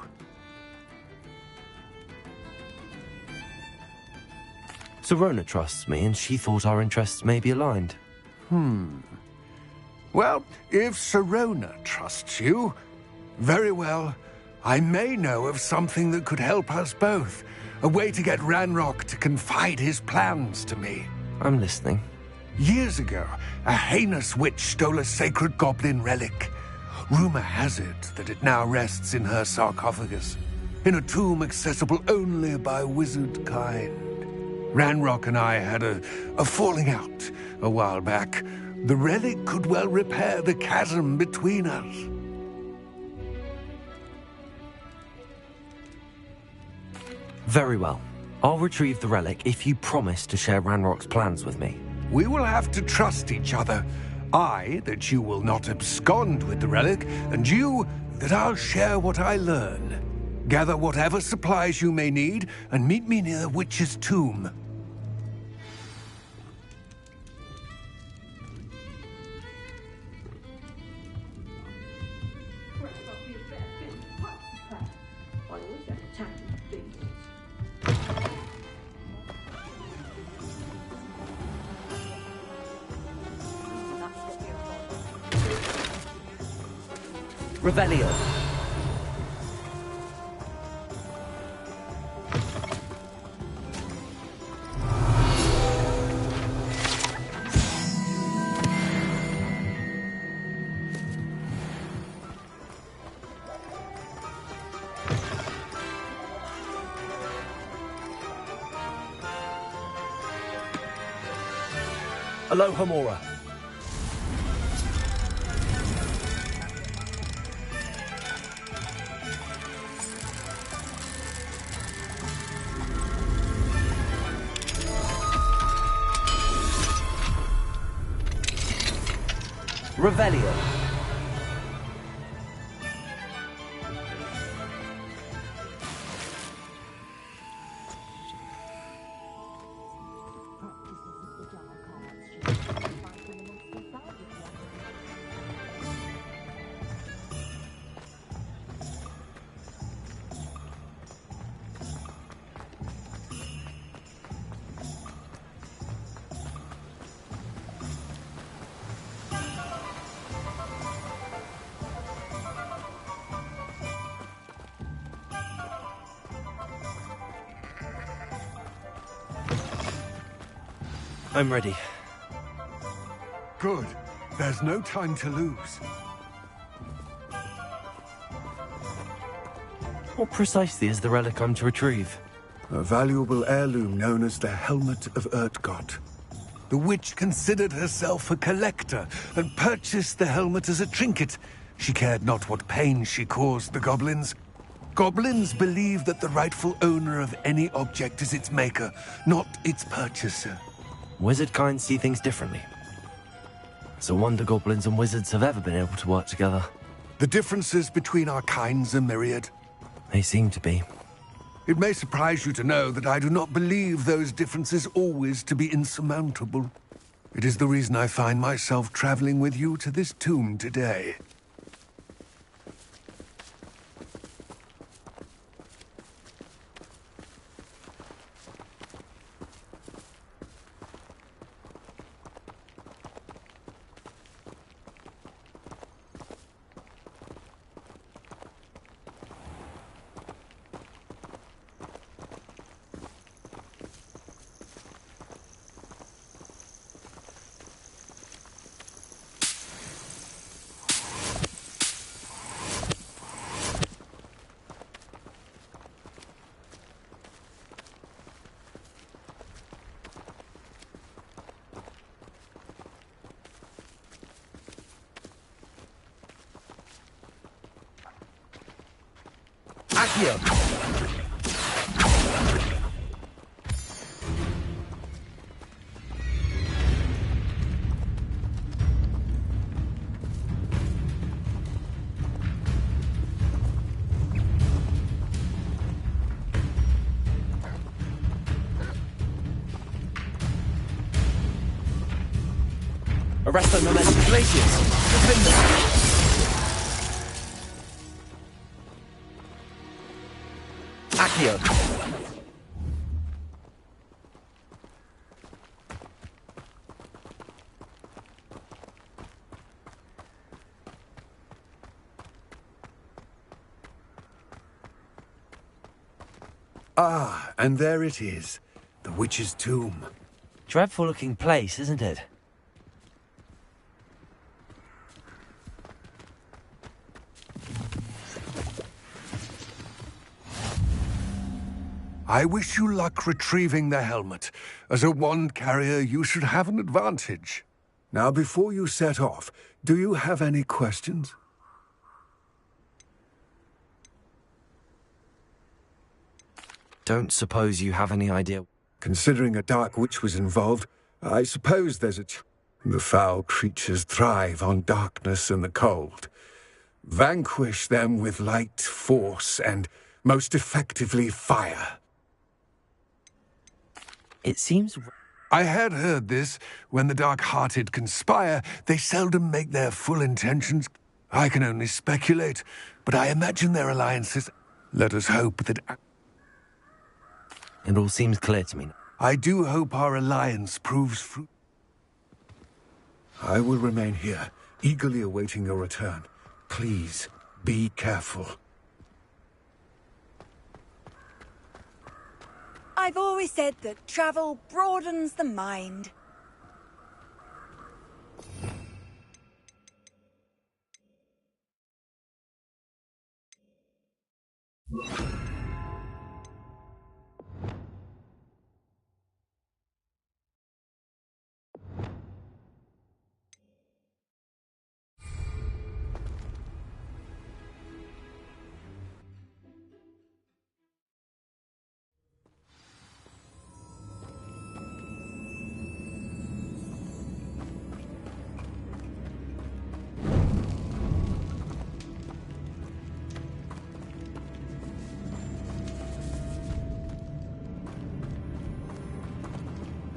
Serona trusts me, and she thought our interests may be aligned. Well, if Serona trusts you, very well. I may know of something that could help us both. A way to get Ranrock to confide his plans to me. I'm listening. Years ago, a heinous witch stole a sacred goblin relic. Rumor has it that it now rests in her sarcophagus, in a tomb accessible only by wizard kind. Ranrock and I had a falling out a while back. The relic could well repair the chasm between us. Very well. I'll retrieve the relic if you promise to share Ranrock's plans with me. We will have to trust each other. I, that you will not abscond with the relic, and you, that I'll share what I learn. Gather whatever supplies you may need, and meet me near the witch's tomb. Revelio. Aloha Mora. Revelio. I'm ready. Good. There's no time to lose. What precisely is the relic I'm to retrieve? A valuable heirloom known as the Helmet of Urtgott. The witch considered herself a collector and purchased the helmet as a trinket. She cared not what pain she caused the goblins. Goblins believe that the rightful owner of any object is its maker, not its purchaser. Wizard kind see things differently. It's a wonder goblins and wizards have ever been able to work together. The differences between our kinds are myriad. They seem to be. It may surprise you to know that I do not believe those differences always to be insurmountable. It is the reason I find myself traveling with you to this tomb today. Accio! Arrest the momentum glaciers! Defend them! Accio! Ah, and there it is. The witch's tomb. Dreadful looking place, isn't it? I wish you luck retrieving the helmet. As a wand carrier, you should have an advantage. Now, before you set off, do you have any questions? Don't suppose you have any idea? Considering a dark witch was involved, I suppose there's The foul creatures thrive on darkness and the cold. Vanquish them with light, force, and, most effectively, fire. It seems... I had heard this. When the dark-hearted conspire, they seldom make their full intentions. I can only speculate, but I imagine their alliances... Let us hope that... It all seems clear to me. I do hope our alliance proves fruit. I will remain here, eagerly awaiting your return. Please, be careful. I've always said that travel broadens the mind.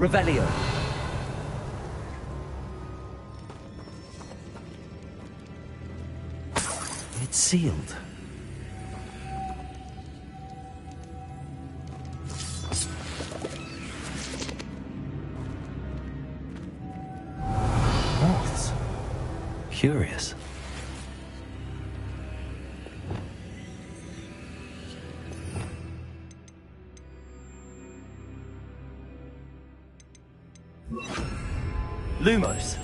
Revelio. It's sealed. Moths. Curious. Lumos.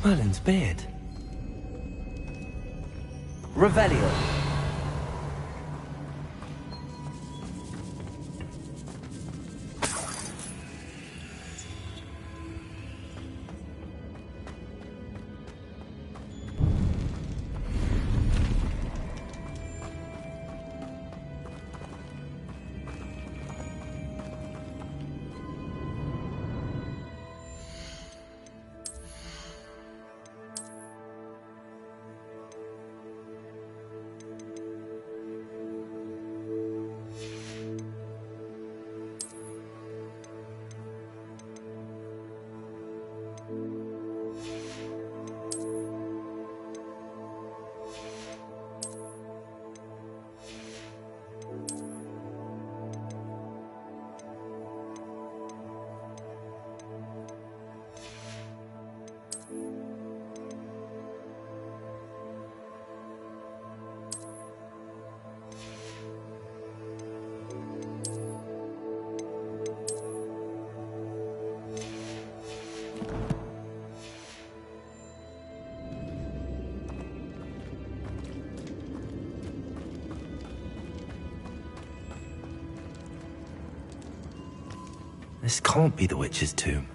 Merlin's beard. Revelio. This can't be the witch's tomb.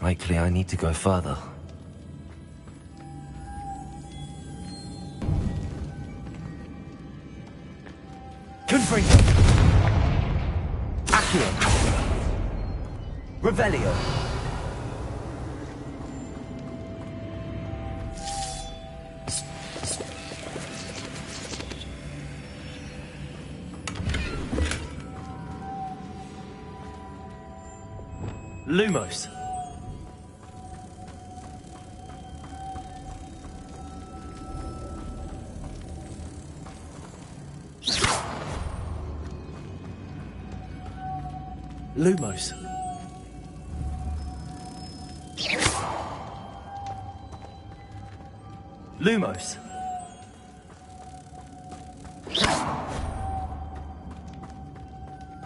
Likely I need to go further. Confringo! Accio! Revelio! Lumos. Lumos. Lumos.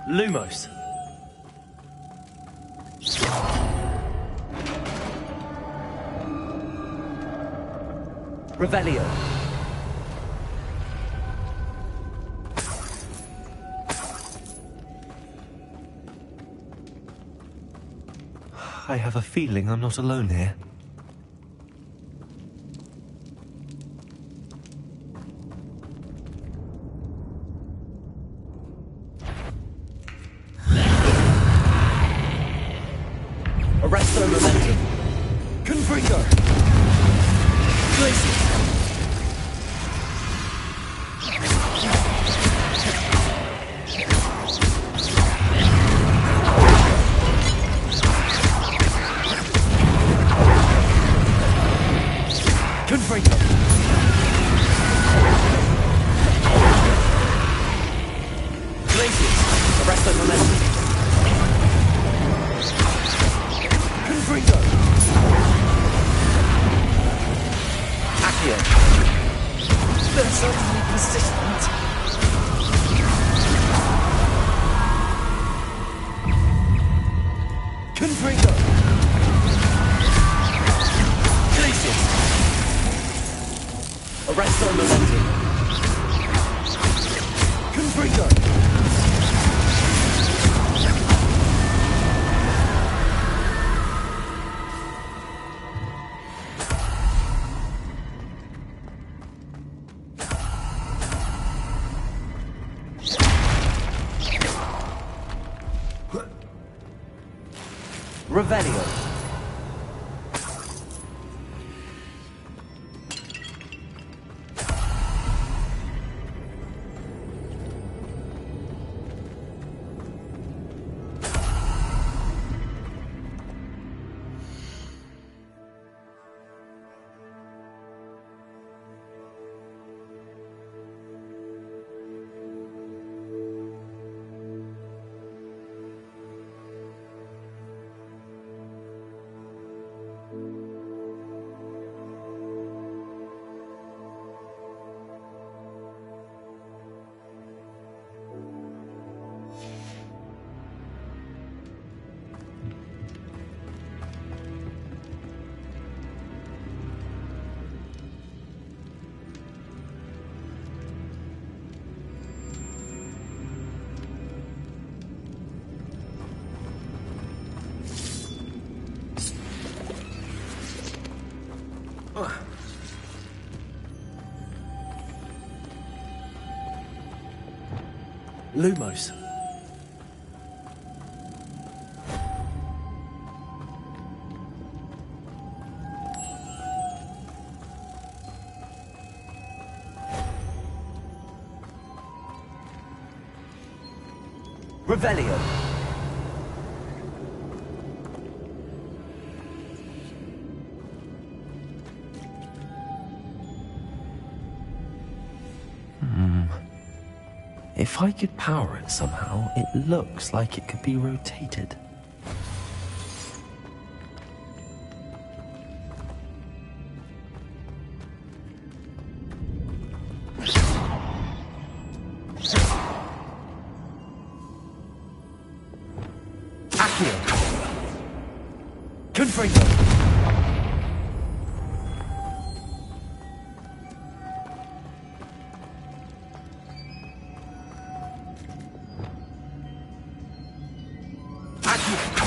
Lumos. Revelio. I have a feeling I'm not alone here. Arresto momentum. Confringo. Glacier. Confringo. Glacier. Arresto momentum. Confringo. Accio. They're certainly persistent. Confringo. Glacier. Arresto momentum. Confringo. Revelio. Lumos. Revelio. If I could power it somehow, it looks like it could be rotated. Accio. Confringo.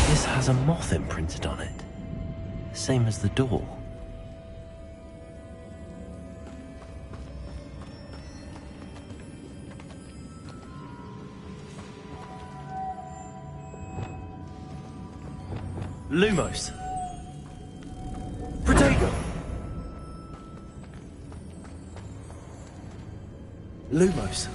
This has a moth imprinted on it. Same as the door. Lumos. Protego. Lumos.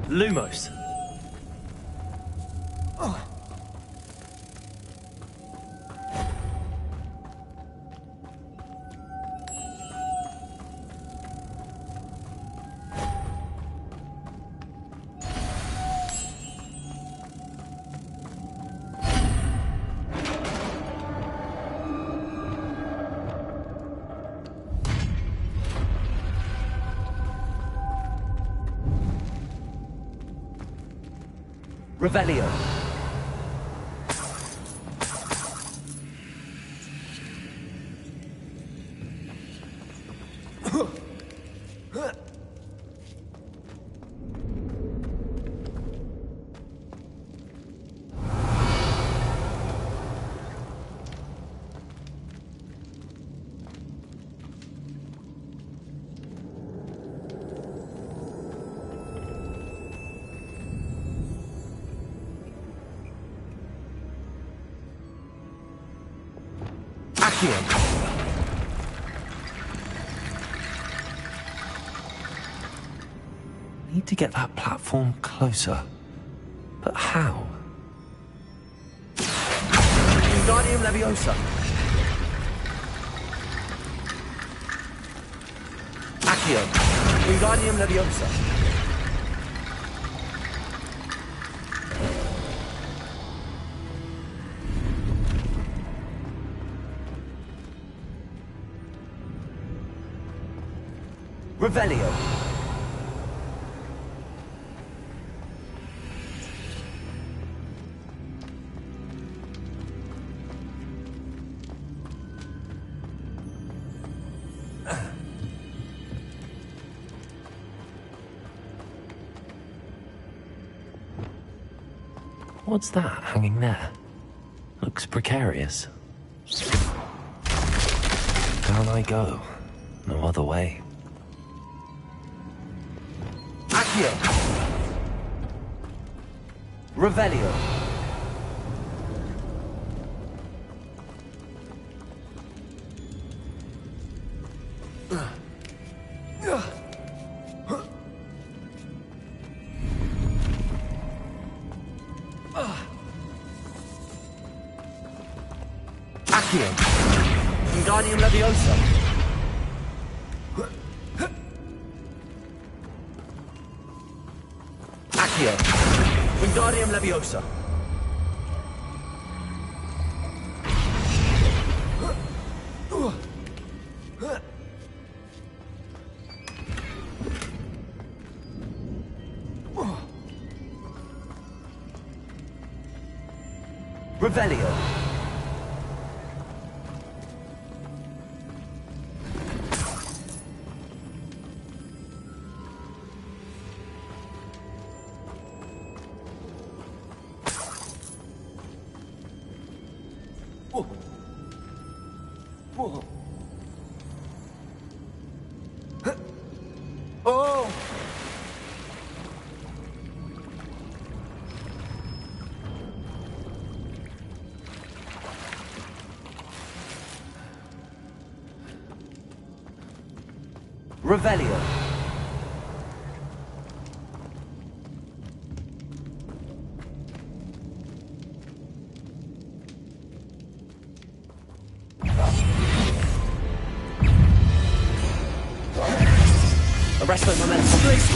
Lumos. Revelio. Need to get that platform closer. But how? Wingardium Leviosa. Accio. Wingardium Leviosa. Revelio. What's that hanging there? Looks precarious. Down I go. No other way. Accio. Revelio. Accio. Wingardium Leviosa. Wingardium Leviosa. Revelio. Whoa. Whoa. Oh! Revelio. Arresto momentum.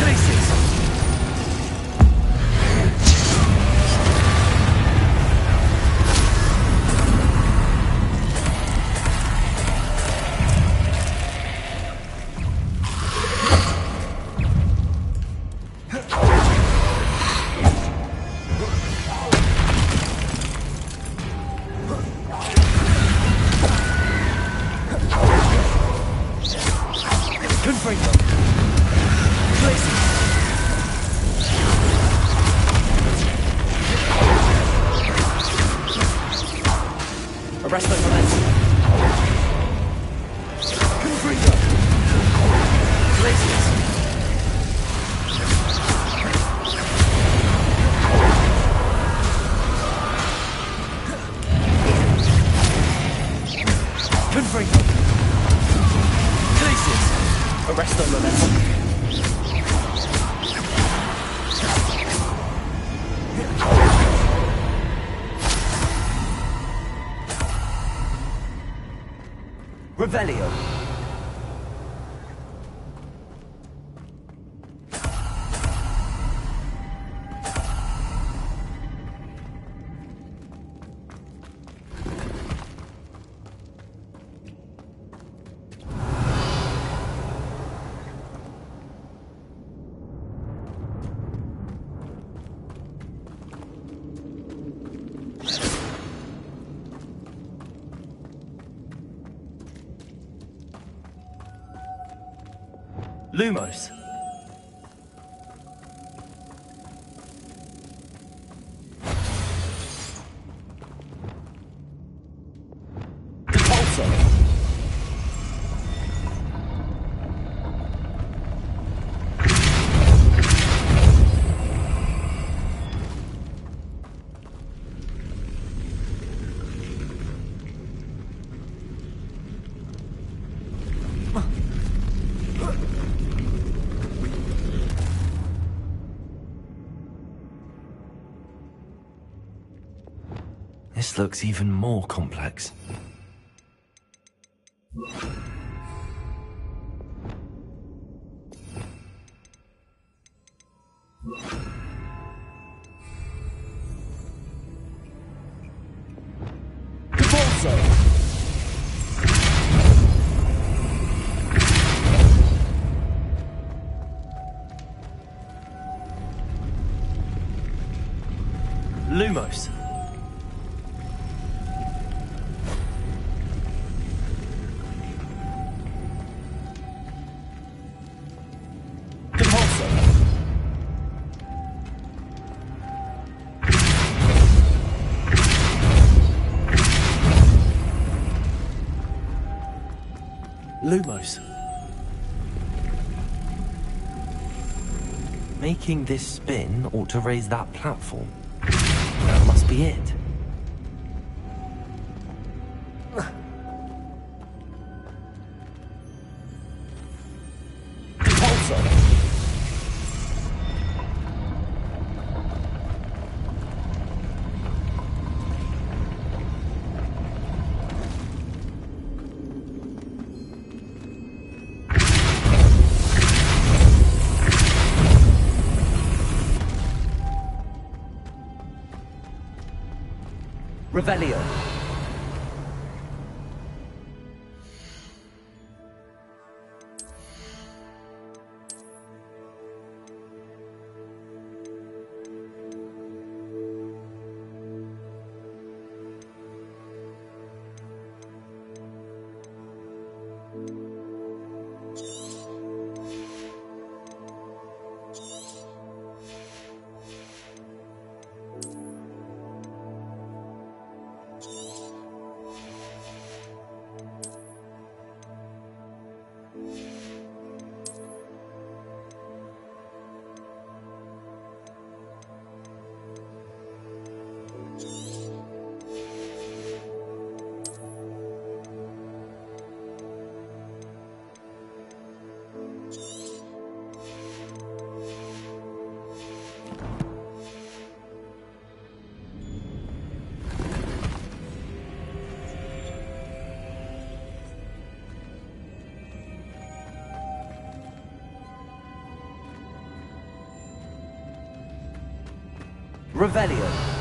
Glacius. Confringo. Revelio. Lumos. This looks even more complex. Lumos. Lumos. Making this spin ought to raise that platform. That must be it. Revelio. Revelio.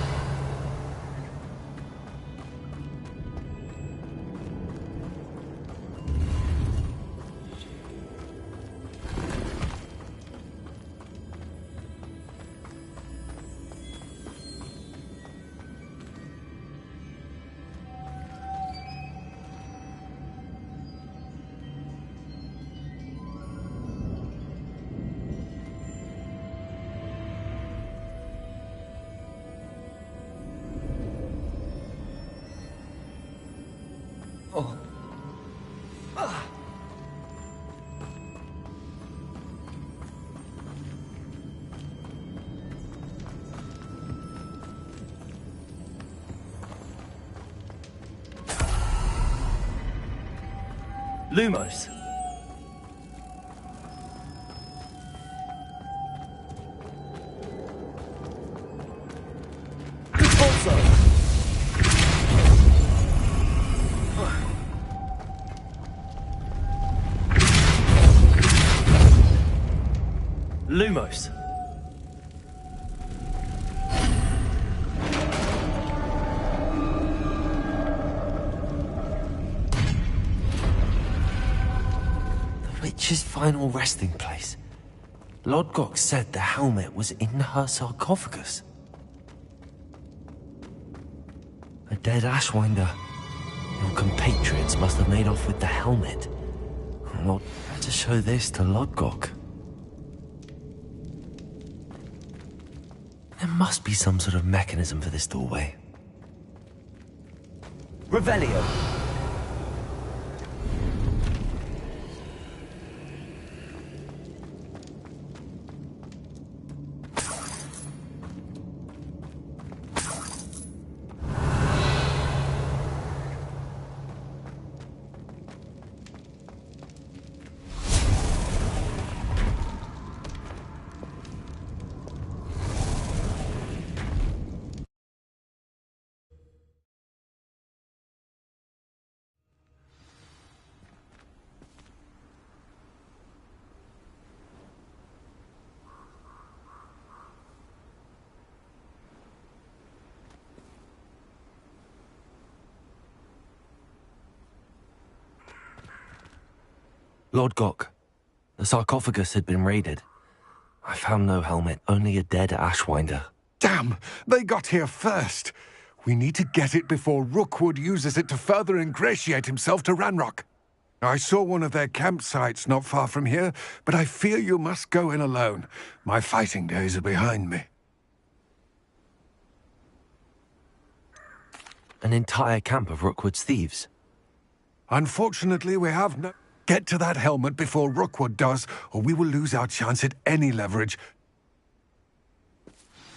Oh. Ah. Lumos. Lumos. The witch's final resting place. Lodgok said the helmet was in her sarcophagus. A dead Ashwinder. Your compatriots must have made off with the helmet. Lord, better show this to Lodgok. There must be some sort of mechanism for this doorway. Revelio. Lord Gok, the sarcophagus had been raided. I found no helmet, only a dead Ashwinder. Damn! They got here first. We need to get it before Rookwood uses it to further ingratiate himself to Ranrock. I saw one of their campsites not far from here, but I fear you must go in alone. My fighting days are behind me. An entire camp of Rookwood's thieves? Unfortunately, we have no... Get to that helmet before Rookwood does, or we will lose our chance at any leverage.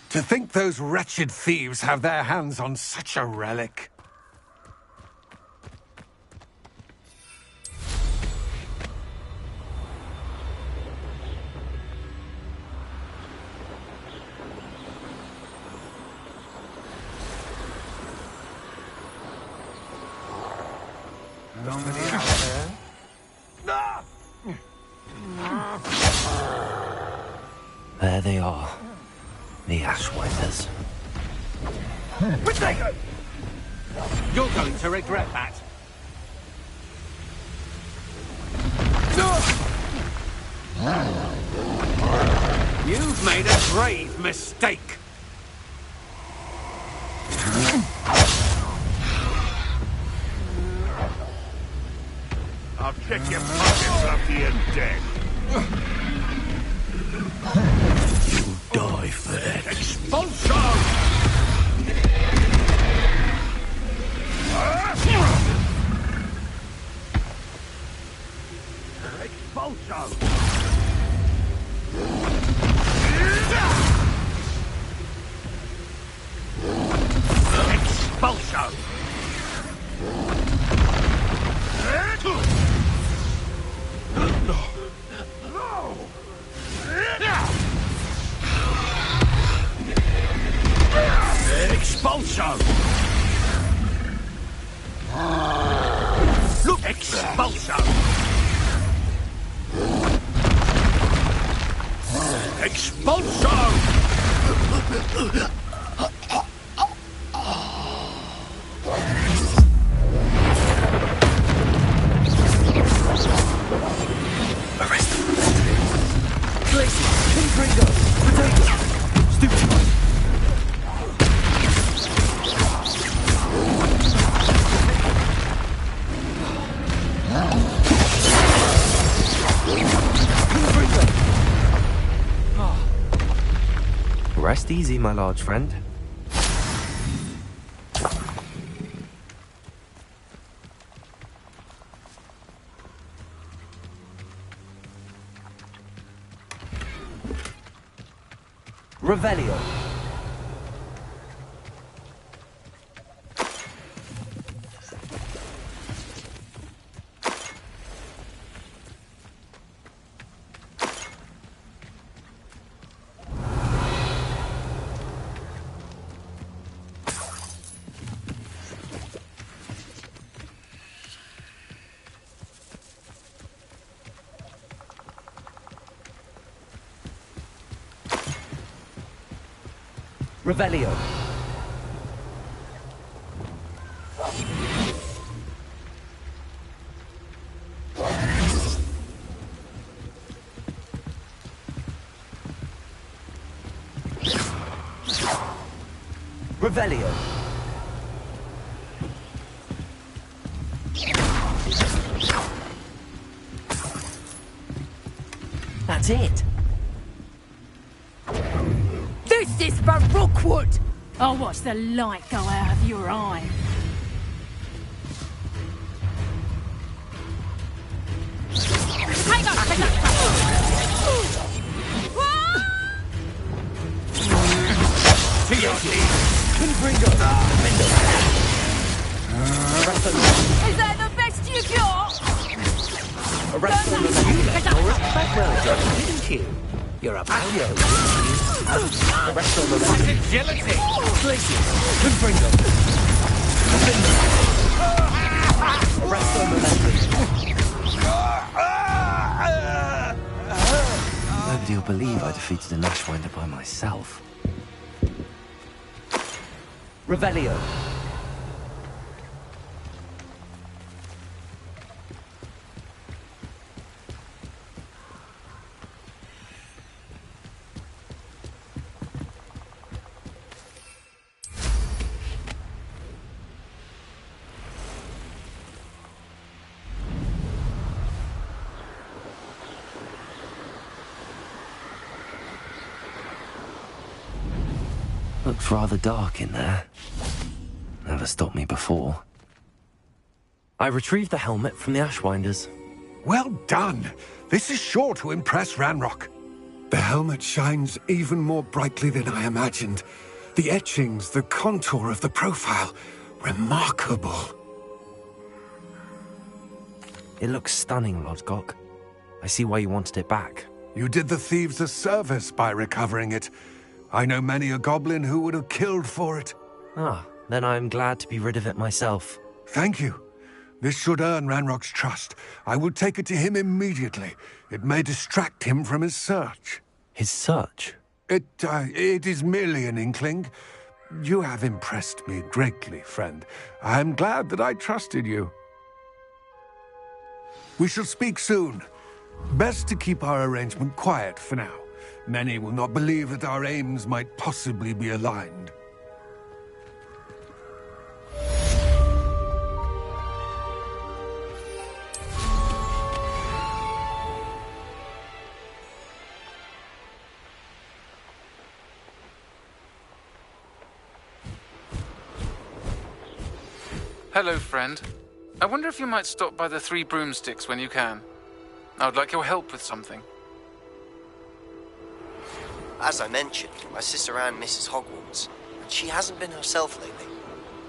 To think those wretched thieves have their hands on such a relic. Nobody out there? There they are. The Ashwinders. You're going to regret that. You've made a grave mistake. I'll check your pockets after you're dead. Die for that. Expulsion! Expulsion! Expulsion! Expulsion! Look! Expulsion! Expulsion! Arrest them. Glacier, Pinpringo, Potato, Stupid. Rest easy, my large friend. Revelio. Revelio. Revelio. That's it. This is for Rookwood! I'll watch the light go out of your eye. Hang on, hang on. Is that the best you got? Well done, didn't you? You're a patio. The rest of the agility. Glacier, Pinpringo. Arrest them. Nobody will believe I defeated an Ashwinder by myself. Revelio. Looks rather dark in there. Never stopped me before. I retrieved the helmet from the Ashwinders. Well done. This is sure to impress Ranrock. The helmet shines even more brightly than I imagined. The etchings, the contour of the profile. Remarkable. It looks stunning, Lodgok. I see why you wanted it back. You did the thieves a service by recovering it. I know many a goblin who would have killed for it. Ah, then I'm glad to be rid of it myself. Thank you. This should earn Ranrock's trust. I will take it to him immediately. It may distract him from his search. His search? It is merely an inkling. You have impressed me greatly, friend. I am glad that I trusted you. We shall speak soon. Best to keep our arrangement quiet for now. Many will not believe that our aims might possibly be aligned. Hello, friend. I wonder if you might stop by the Three Broomsticks when you can. I would like your help with something. As I mentioned, my sister Anne misses Hogwarts, and she hasn't been herself lately.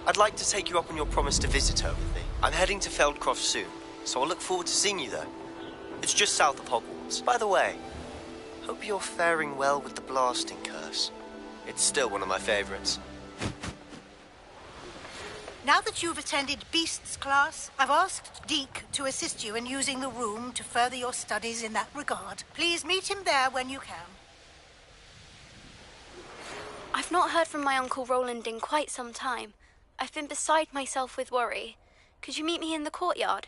I'd like to take you up on your promise to visit her with me. I'm heading to Feldcroft soon, so I'll look forward to seeing you there. It's just south of Hogwarts. By the way, hope you're faring well with the blasting curse. It's still one of my favorites. Now that you've attended Beasts class, I've asked Deke to assist you in using the room to further your studies in that regard. Please meet him there when you can. I've not heard from my Uncle Roland in quite some time. I've been beside myself with worry. Could you meet me in the courtyard?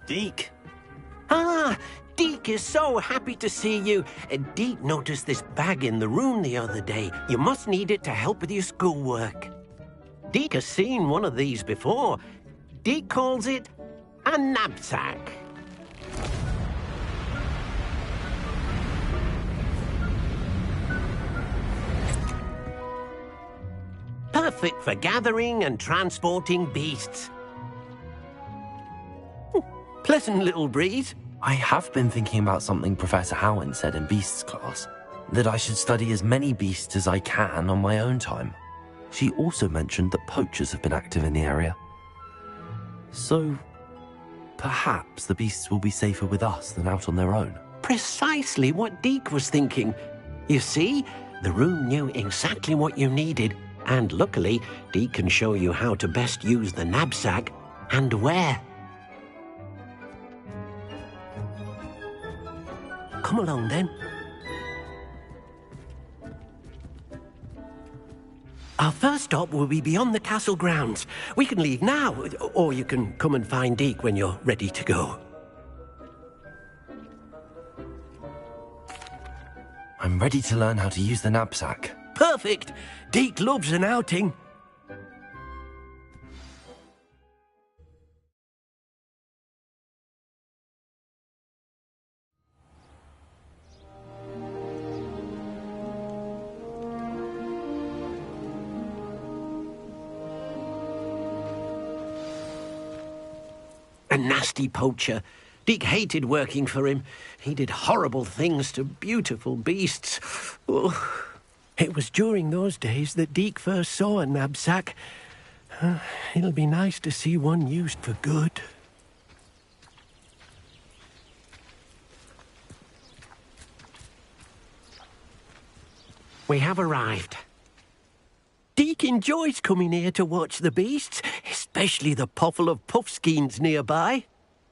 Deke. Ah, Deke is so happy to see you. Deke noticed this bag in the room the other day. You must need it to help with your schoolwork. Deke has seen one of these before. Deke calls it a knapsack. Perfect for gathering and transporting beasts. Pleasant little breeze. I have been thinking about something Professor Howin said in Beasts class, that I should study as many beasts as I can on my own time. She also mentioned that poachers have been active in the area. So, perhaps the beasts will be safer with us than out on their own. Precisely what Deke was thinking. You see, the room knew exactly what you needed, and luckily, Deke can show you how to best use the knapsack and where. Come along, then. Our first stop will be beyond the castle grounds. We can leave now, or you can come and find Deke when you're ready to go. I'm ready to learn how to use the knapsack. Perfect! Deke loves an outing. A nasty poacher. Deke hated working for him. He did horrible things to beautiful beasts. Oh. It was during those days that Deke first saw a knapsack. It'll be nice to see one used for good. We have arrived. Deke enjoys coming here to watch the beasts, especially the potful of puffskeins nearby.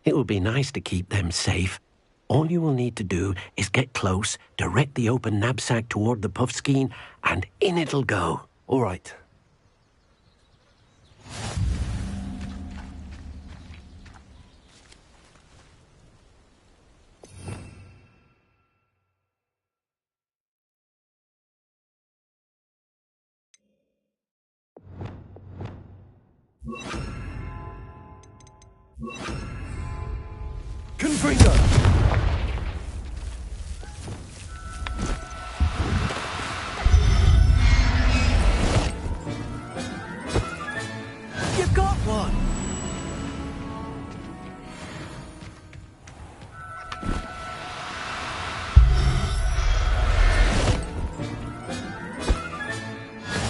It will be nice to keep them safe. All you will need to do is get close, direct the open knapsack toward the puffskein, and in it'll go. All right. Confringo! You got one!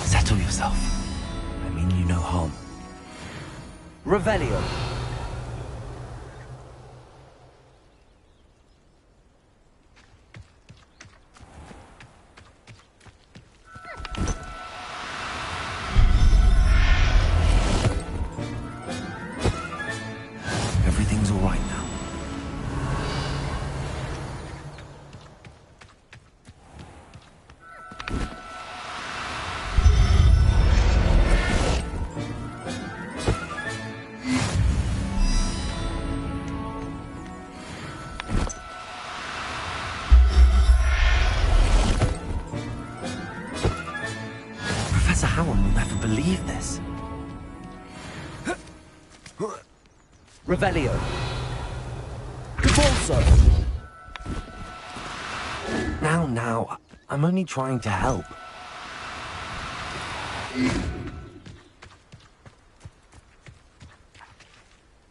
Settle yourself. I mean you no harm. Revelio. Everything's all right now. Professor Howard will never believe this. Revelio. Cabalso. Now, I'm only trying to help.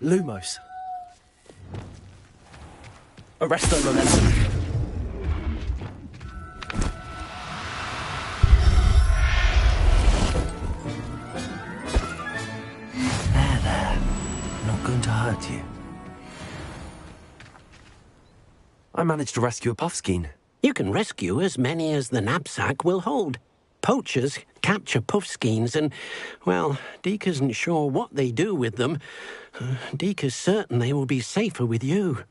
Lumos. Arresto momentum. There. Not going to hurt you. I managed to rescue a puffskein. You can rescue as many as the knapsack will hold. Poachers capture puffskeins and, well, Deke isn't sure what they do with them. Deke is certain they will be safer with you.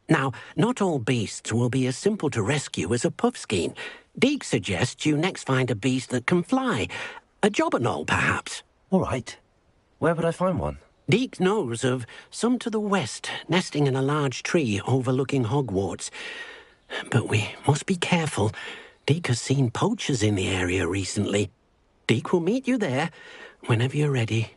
Now, not all beasts will be as simple to rescue as a puffskein. Deke suggests you next find a beast that can fly. A jobberknoll, perhaps. All right. Where would I find one? Deke knows of some to the west, nesting in a large tree overlooking Hogwarts. But we must be careful. Deke has seen poachers in the area recently. Deke will meet you there whenever you're ready.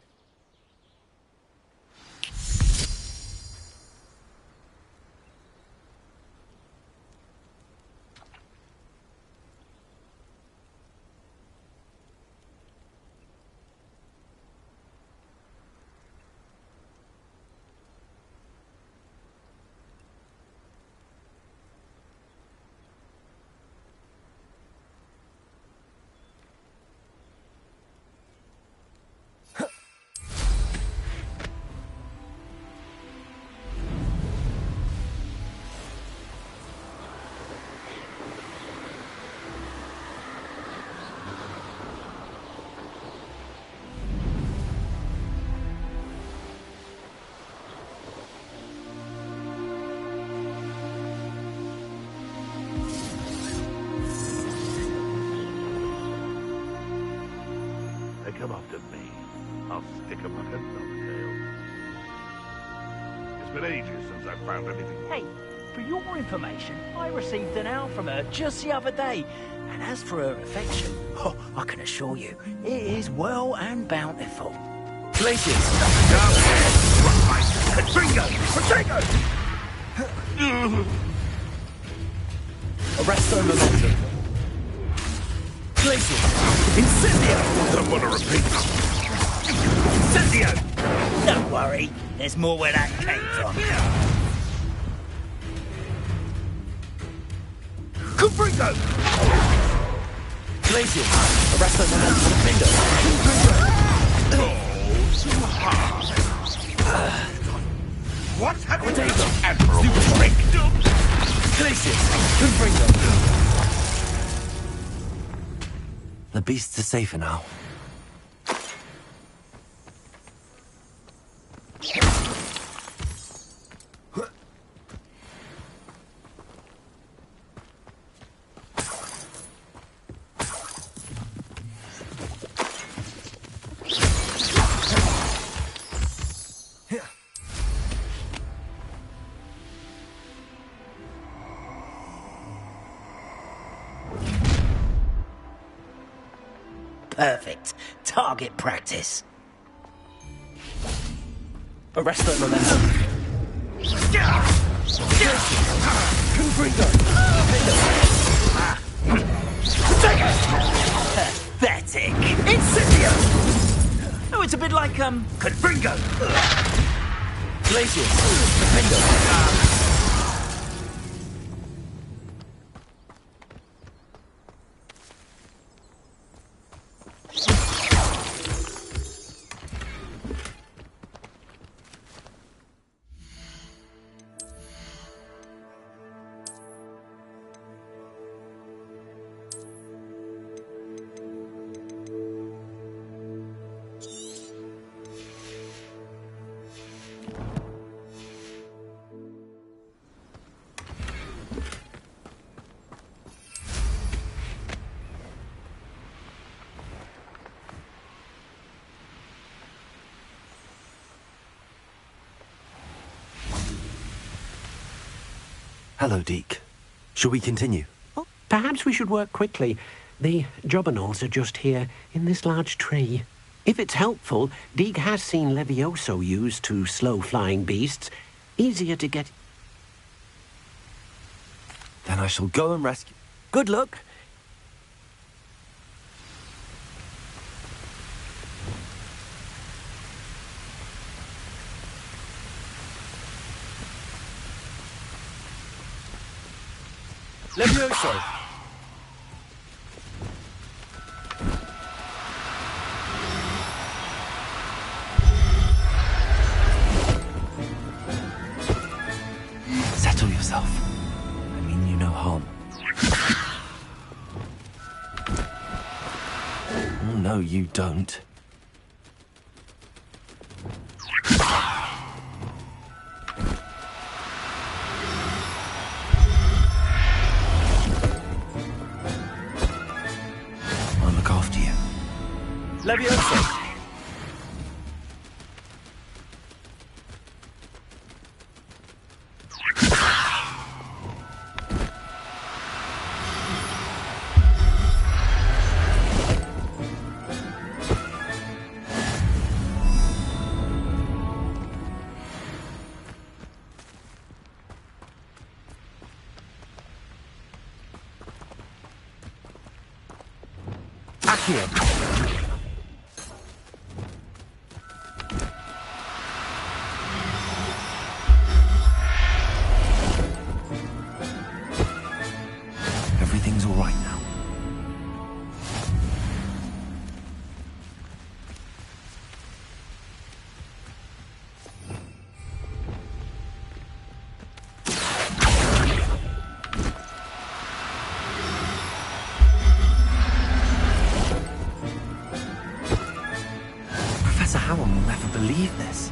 They come after me. I'll stick 'em like a dovetail. It's been ages since I've found anything. Hey, for your information, I received an owl from her just the other day. And as for her affection, oh, I can assure you, it is well and bountiful. Glaciers. Bingo! Potato! Arresto momentum. Glaciers. Incendio. Don't want to repeat. Incendio. Don't worry, there's more where that came from. Confringo! Glaciers. Arresto momentum. Bingo. Oh, so hard. What's happening? Admiral Drake. Glaciers. Confringo. The beasts are safer now. Perfect. Target practice. Arrest that momentum. Confringo. Take it! Pathetic. Incendio! Oh, it's a bit like, Confringo. Glacius. Confringo. Hello, Deke. Shall we continue? Oh, perhaps we should work quickly. The jobberknolls are just here, in this large tree. If it's helpful, Deke has seen Levioso used to slow flying beasts. Easier to get... Then I shall go and rescue... Good luck. Levioso. Settle yourself. I mean you no harm. Oh, no, you don't. I'll look after you. Levioso. Accio. Everything's all right now. Professor Howell will never believe this.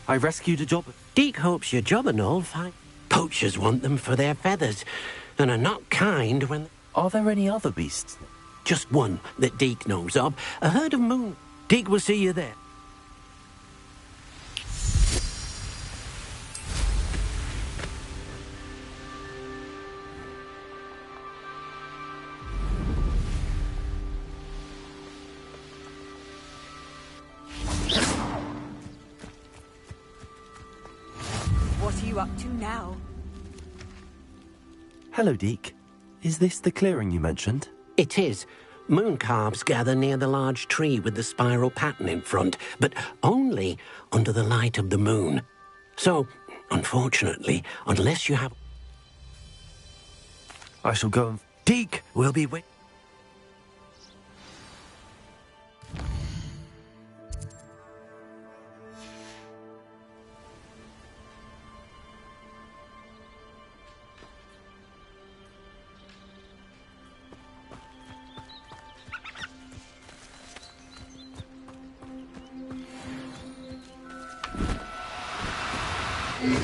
I rescued a jobber. Deke hopes your jobberknoll find... Poachers want them for their feathers, and are not kind when... Are there any other beasts? Just one that Deke knows of. A herd of moon. Deke will see you there. What are you up to now? Hello, Deke. Is this the clearing you mentioned? It is. Moon calves gather near the large tree with the spiral pattern in front, but only under the light of the moon. So, unfortunately, unless you have... I shall go and... Deke will be with...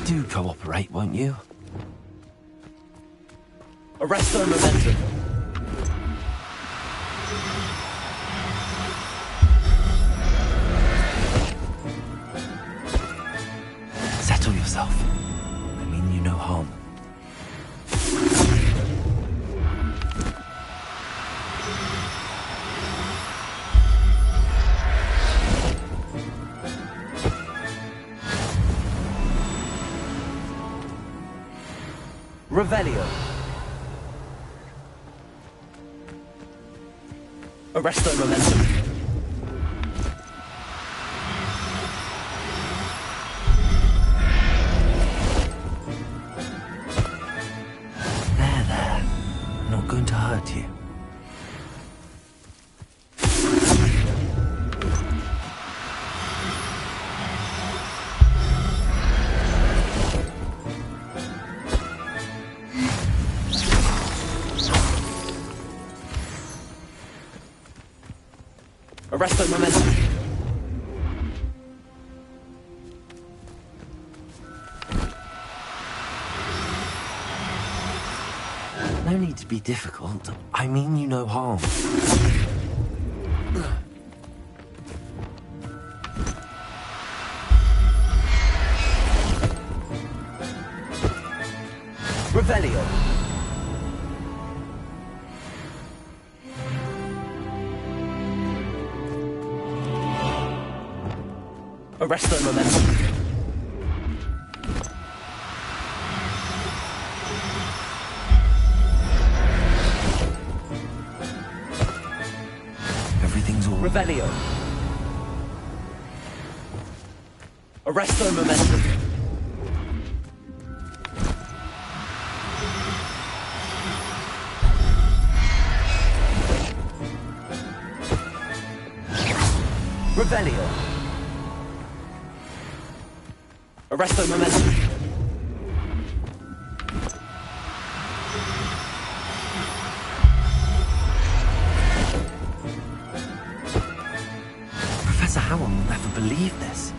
Do cooperate, won't you? Arrest their momentum. Settle yourself. I mean you no harm. Revelio. Arresto momentum. There. I'm not going to hurt you. Arresto momentum. No need to be difficult. I mean you no harm. Revelio. Arresto momentum. Everything's all right. Revelio. Arresto momentum. Revelio. Arresto momentum. Professor Howell will never believe this.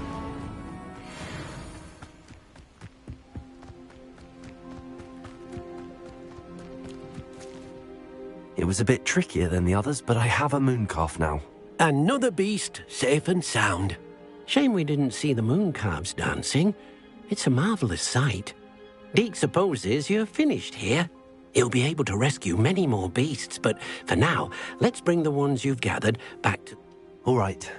It was a bit trickier than the others, but I have a mooncalf now. Another beast, safe and sound. Shame we didn't see the mooncalves dancing. It's a marvellous sight. Deke supposes you're finished here. He'll be able to rescue many more beasts, but for now, let's bring the ones you've gathered back to... All right.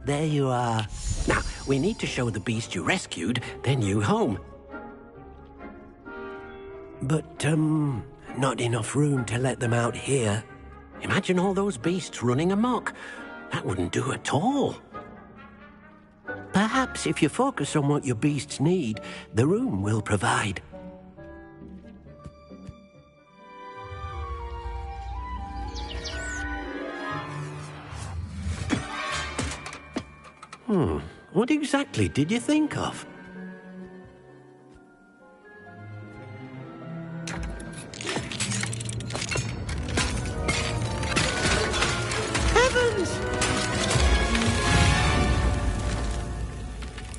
There you are. Now, we need to show the beast you rescued their new home. But, not enough room to let them out here. Imagine all those beasts running amok. That wouldn't do at all. Perhaps if you focus on what your beasts need, the room will provide. What exactly did you think of? Heavens!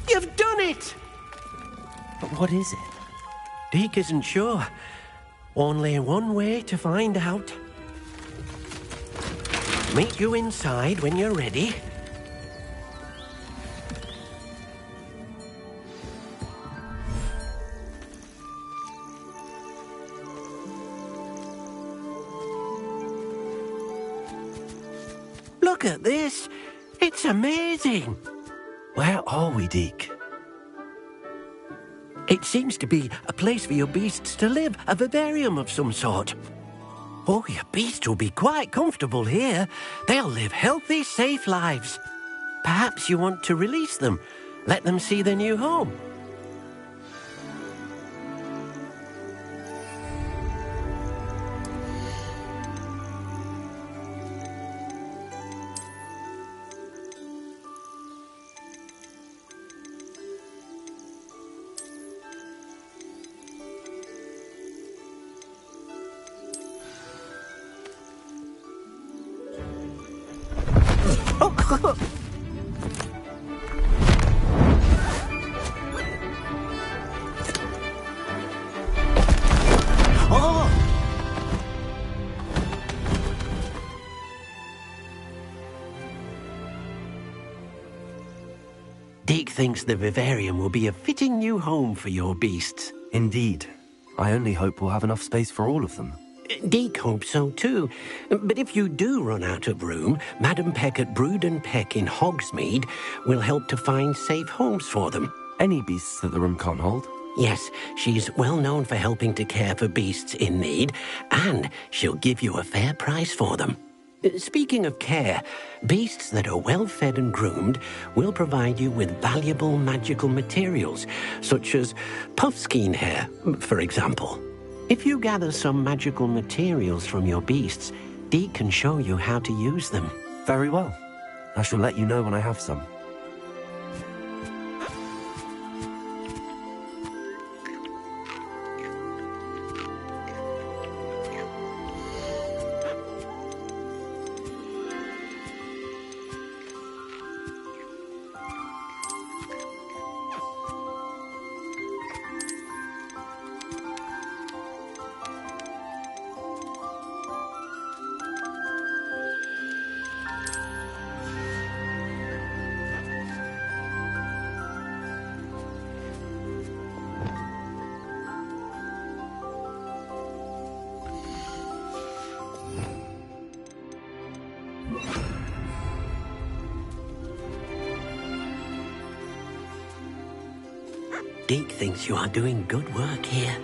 You've done it! But what is it? Deke isn't sure. Only one way to find out. Meet you inside when you're ready. Look at this. It's amazing. Where are we, Deke? It seems to be a place for your beasts to live, a vivarium of some sort. Oh, your beasts will be quite comfortable here. They'll live healthy, safe lives. Perhaps you want to release them, let them see their new home. Deke thinks the vivarium will be a fitting new home for your beasts. Indeed. I only hope we'll have enough space for all of them. Deke hopes so too. But if you do run out of room, Madam Peck at Brood and Peck in Hogsmeade will help to find safe homes for them. Any beasts that the room can't hold? Yes, she's well known for helping to care for beasts in need, and she'll give you a fair price for them. Speaking of care, beasts that are well fed and groomed will provide you with valuable magical materials, such as puffskein hair, for example. If you gather some magical materials from your beasts, Deke can show you how to use them. Very well. I shall let you know when I have some. Deke thinks you are doing good work here.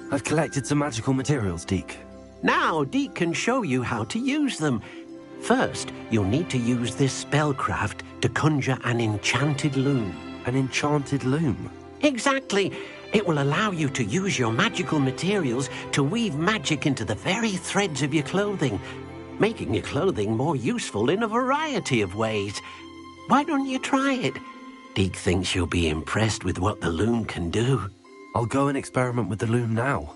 I've collected some magical materials, Deke. Now Deke can show you how to use them. First, you'll need to use this spellcraft to conjure an enchanted loom. An enchanted loom? Exactly. It will allow you to use your magical materials to weave magic into the very threads of your clothing, making your clothing more useful in a variety of ways. Why don't you try it? Deke thinks you'll be impressed with what the loom can do. I'll go and experiment with the loom now.